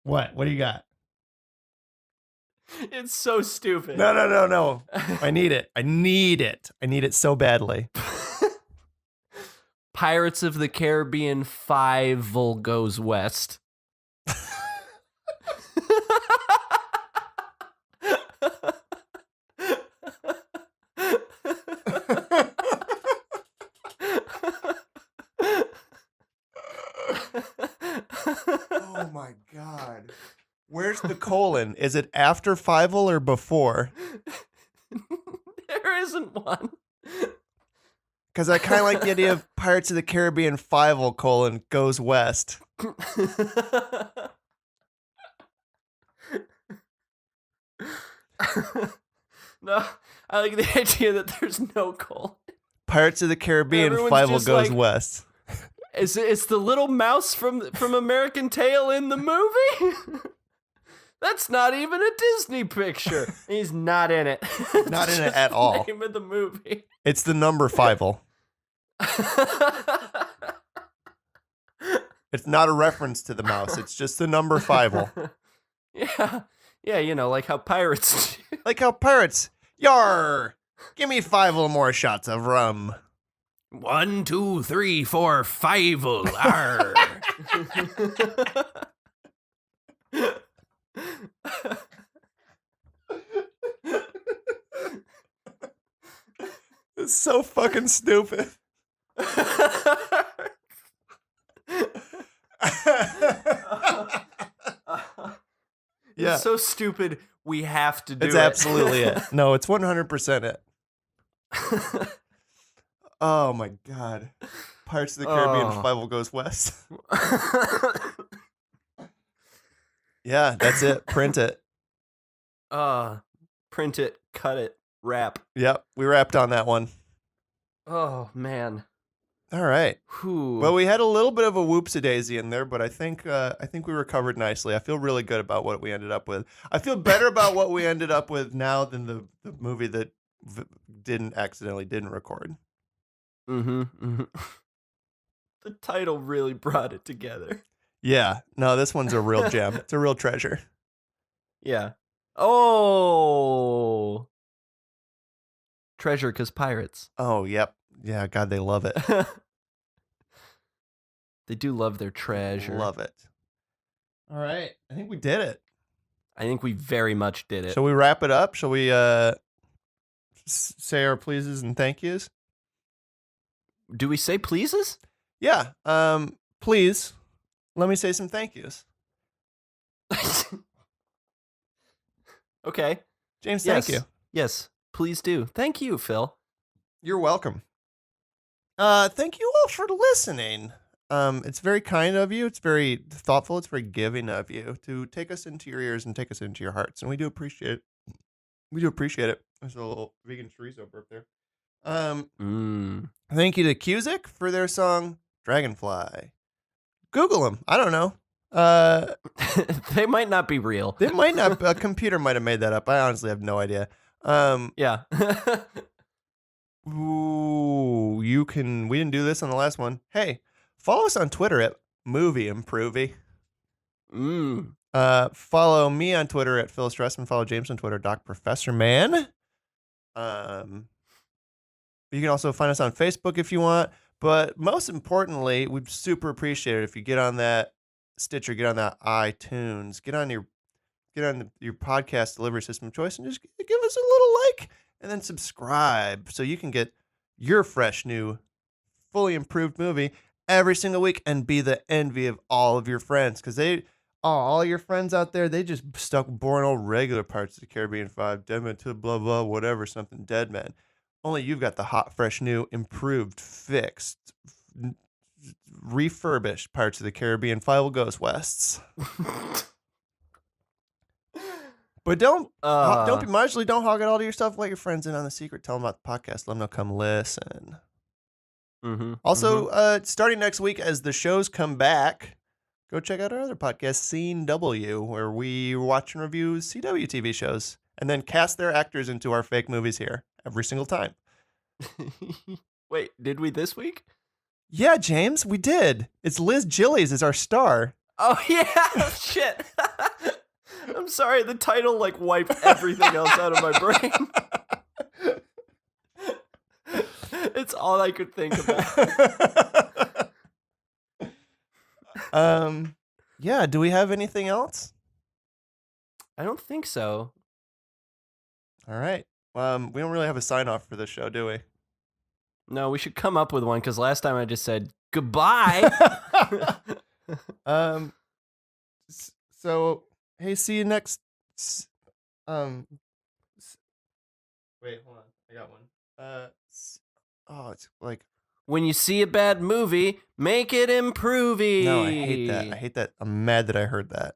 Speaker 1: What? What do you got?
Speaker 2: It's so stupid.
Speaker 1: No. I need it. I need it so badly.
Speaker 2: Pirates of the Caribbean 5 goes west.
Speaker 1: Oh my God. Where's the colon? Is it after Fievel or before?
Speaker 2: There isn't one.
Speaker 1: Because I kind of like the idea of Pirates of the Caribbean Fievel : goes west.
Speaker 2: No, I like the idea that there's no colon.
Speaker 1: Pirates of the Caribbean Fievel goes west.
Speaker 2: It's the little mouse from American Tail in the movie? That's not even a Disney picture. He's not in it.
Speaker 1: Not in it at all.
Speaker 2: The name of the movie.
Speaker 1: It's the number Fievel. It's not a reference to the mouse. It's just the number Fievel.
Speaker 2: Yeah, you know, like how pirates do.
Speaker 1: Like how pirates. Yar! Give me 5 more shots of rum.
Speaker 2: 1, 2, 3, 4, 5. Arr.
Speaker 1: It's so fucking stupid. Yeah.
Speaker 2: It's so stupid. We have to do it.
Speaker 1: It's absolutely it. No, it's 100% it. Oh my God. Pirates of the Caribbean Fievel Goes West. Yeah, that's it. Print it.
Speaker 2: Print it, cut it, wrap.
Speaker 1: Yep, we wrapped on that one.
Speaker 2: Oh, man.
Speaker 1: All right.
Speaker 2: Whew.
Speaker 1: Well, we had a little bit of a whoopsie-daisy in there, but I think we recovered nicely. I feel really good about what we ended up with. I feel better about what we ended up with now than the movie that didn't record.
Speaker 2: Mm-hmm. The title really brought it together.
Speaker 1: Yeah. No, this one's a real gem. It's a real treasure.
Speaker 2: Yeah. Oh. Treasure because pirates.
Speaker 1: Oh, yep. Yeah, God, they love it.
Speaker 2: They do love their treasure.
Speaker 1: Love it. All right. I think we did it.
Speaker 2: I think we very much did it.
Speaker 1: Shall we wrap it up? Shall we say our pleases and thank yous?
Speaker 2: Do we say pleases?
Speaker 1: Yeah. Please, let me say some thank yous.
Speaker 2: Okay.
Speaker 1: James, thank you.
Speaker 2: Yes, please do. Thank you, Phil.
Speaker 1: You're welcome. Thank you all for listening. It's very kind of you. It's very thoughtful. It's very giving of you to take us into your ears and take us into your hearts. And we do appreciate it. We do appreciate it. There's a little vegan chorizo burp there. Thank you to Cusick for their song Dragonfly. Google them. I don't know.
Speaker 2: They might not be real.
Speaker 1: They might not. A computer might have made that up. I honestly have no idea.
Speaker 2: Yeah.
Speaker 1: Ooh, you can. We didn't do this on the last one. Hey, follow us on Twitter at Movie Improvie. Follow me on Twitter at Phil Stressman. Follow James on Twitter, Doc Professor Man. You can also find us on Facebook if you want. But most importantly, we'd super appreciate it if you get on that Stitcher, get on that iTunes, get on your podcast delivery system of choice, and just give us a little like and then subscribe so you can get your fresh new, fully improved movie every single week and be the envy of all of your friends, because all your friends out there, they just stuck with boring old regular Pirates of the Caribbean 5, Dead Man to blah blah whatever something Dead Man. Only you've got the hot, fresh, new, improved, fixed, refurbished Pirates of the Caribbean Fievel Goes Wests. But don't be marginally. Don't hog it all to yourself. Let your friends in on the secret. Tell them about the podcast. Let them know. Come listen. Also, starting next week as the shows come back, go check out our other podcast, Scene W, where we watch and review CW TV shows and then cast their actors into our fake movies here every single time.
Speaker 2: Wait, did we this week?
Speaker 1: Yeah, James, we did. It's Liz Gillies is our star.
Speaker 2: Oh, yeah. Shit. I'm sorry. The title wiped everything else out of my brain. It's all I could think about.
Speaker 1: Yeah, do we have anything else?
Speaker 2: I don't think so.
Speaker 1: All right. We don't really have a sign off for this show, do we?
Speaker 2: No, we should come up with one, because last time I just said goodbye.
Speaker 1: So, hey, see you next. Wait, hold on. I got one. It's like
Speaker 2: when you see a bad movie, make it Improvie.
Speaker 1: No, I hate that. I'm mad that I heard that.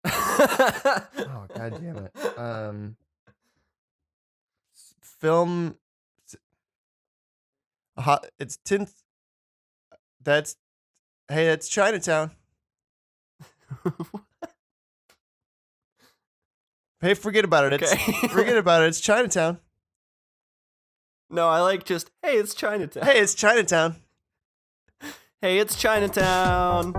Speaker 1: Oh, God damn it. Film. It's tin. That's Chinatown. Hey, forget about it.
Speaker 2: Okay.
Speaker 1: Forget about it. It's Chinatown.
Speaker 2: No, I like just, hey, it's Chinatown.
Speaker 1: Hey, it's Chinatown.
Speaker 2: Hey, it's Chinatown.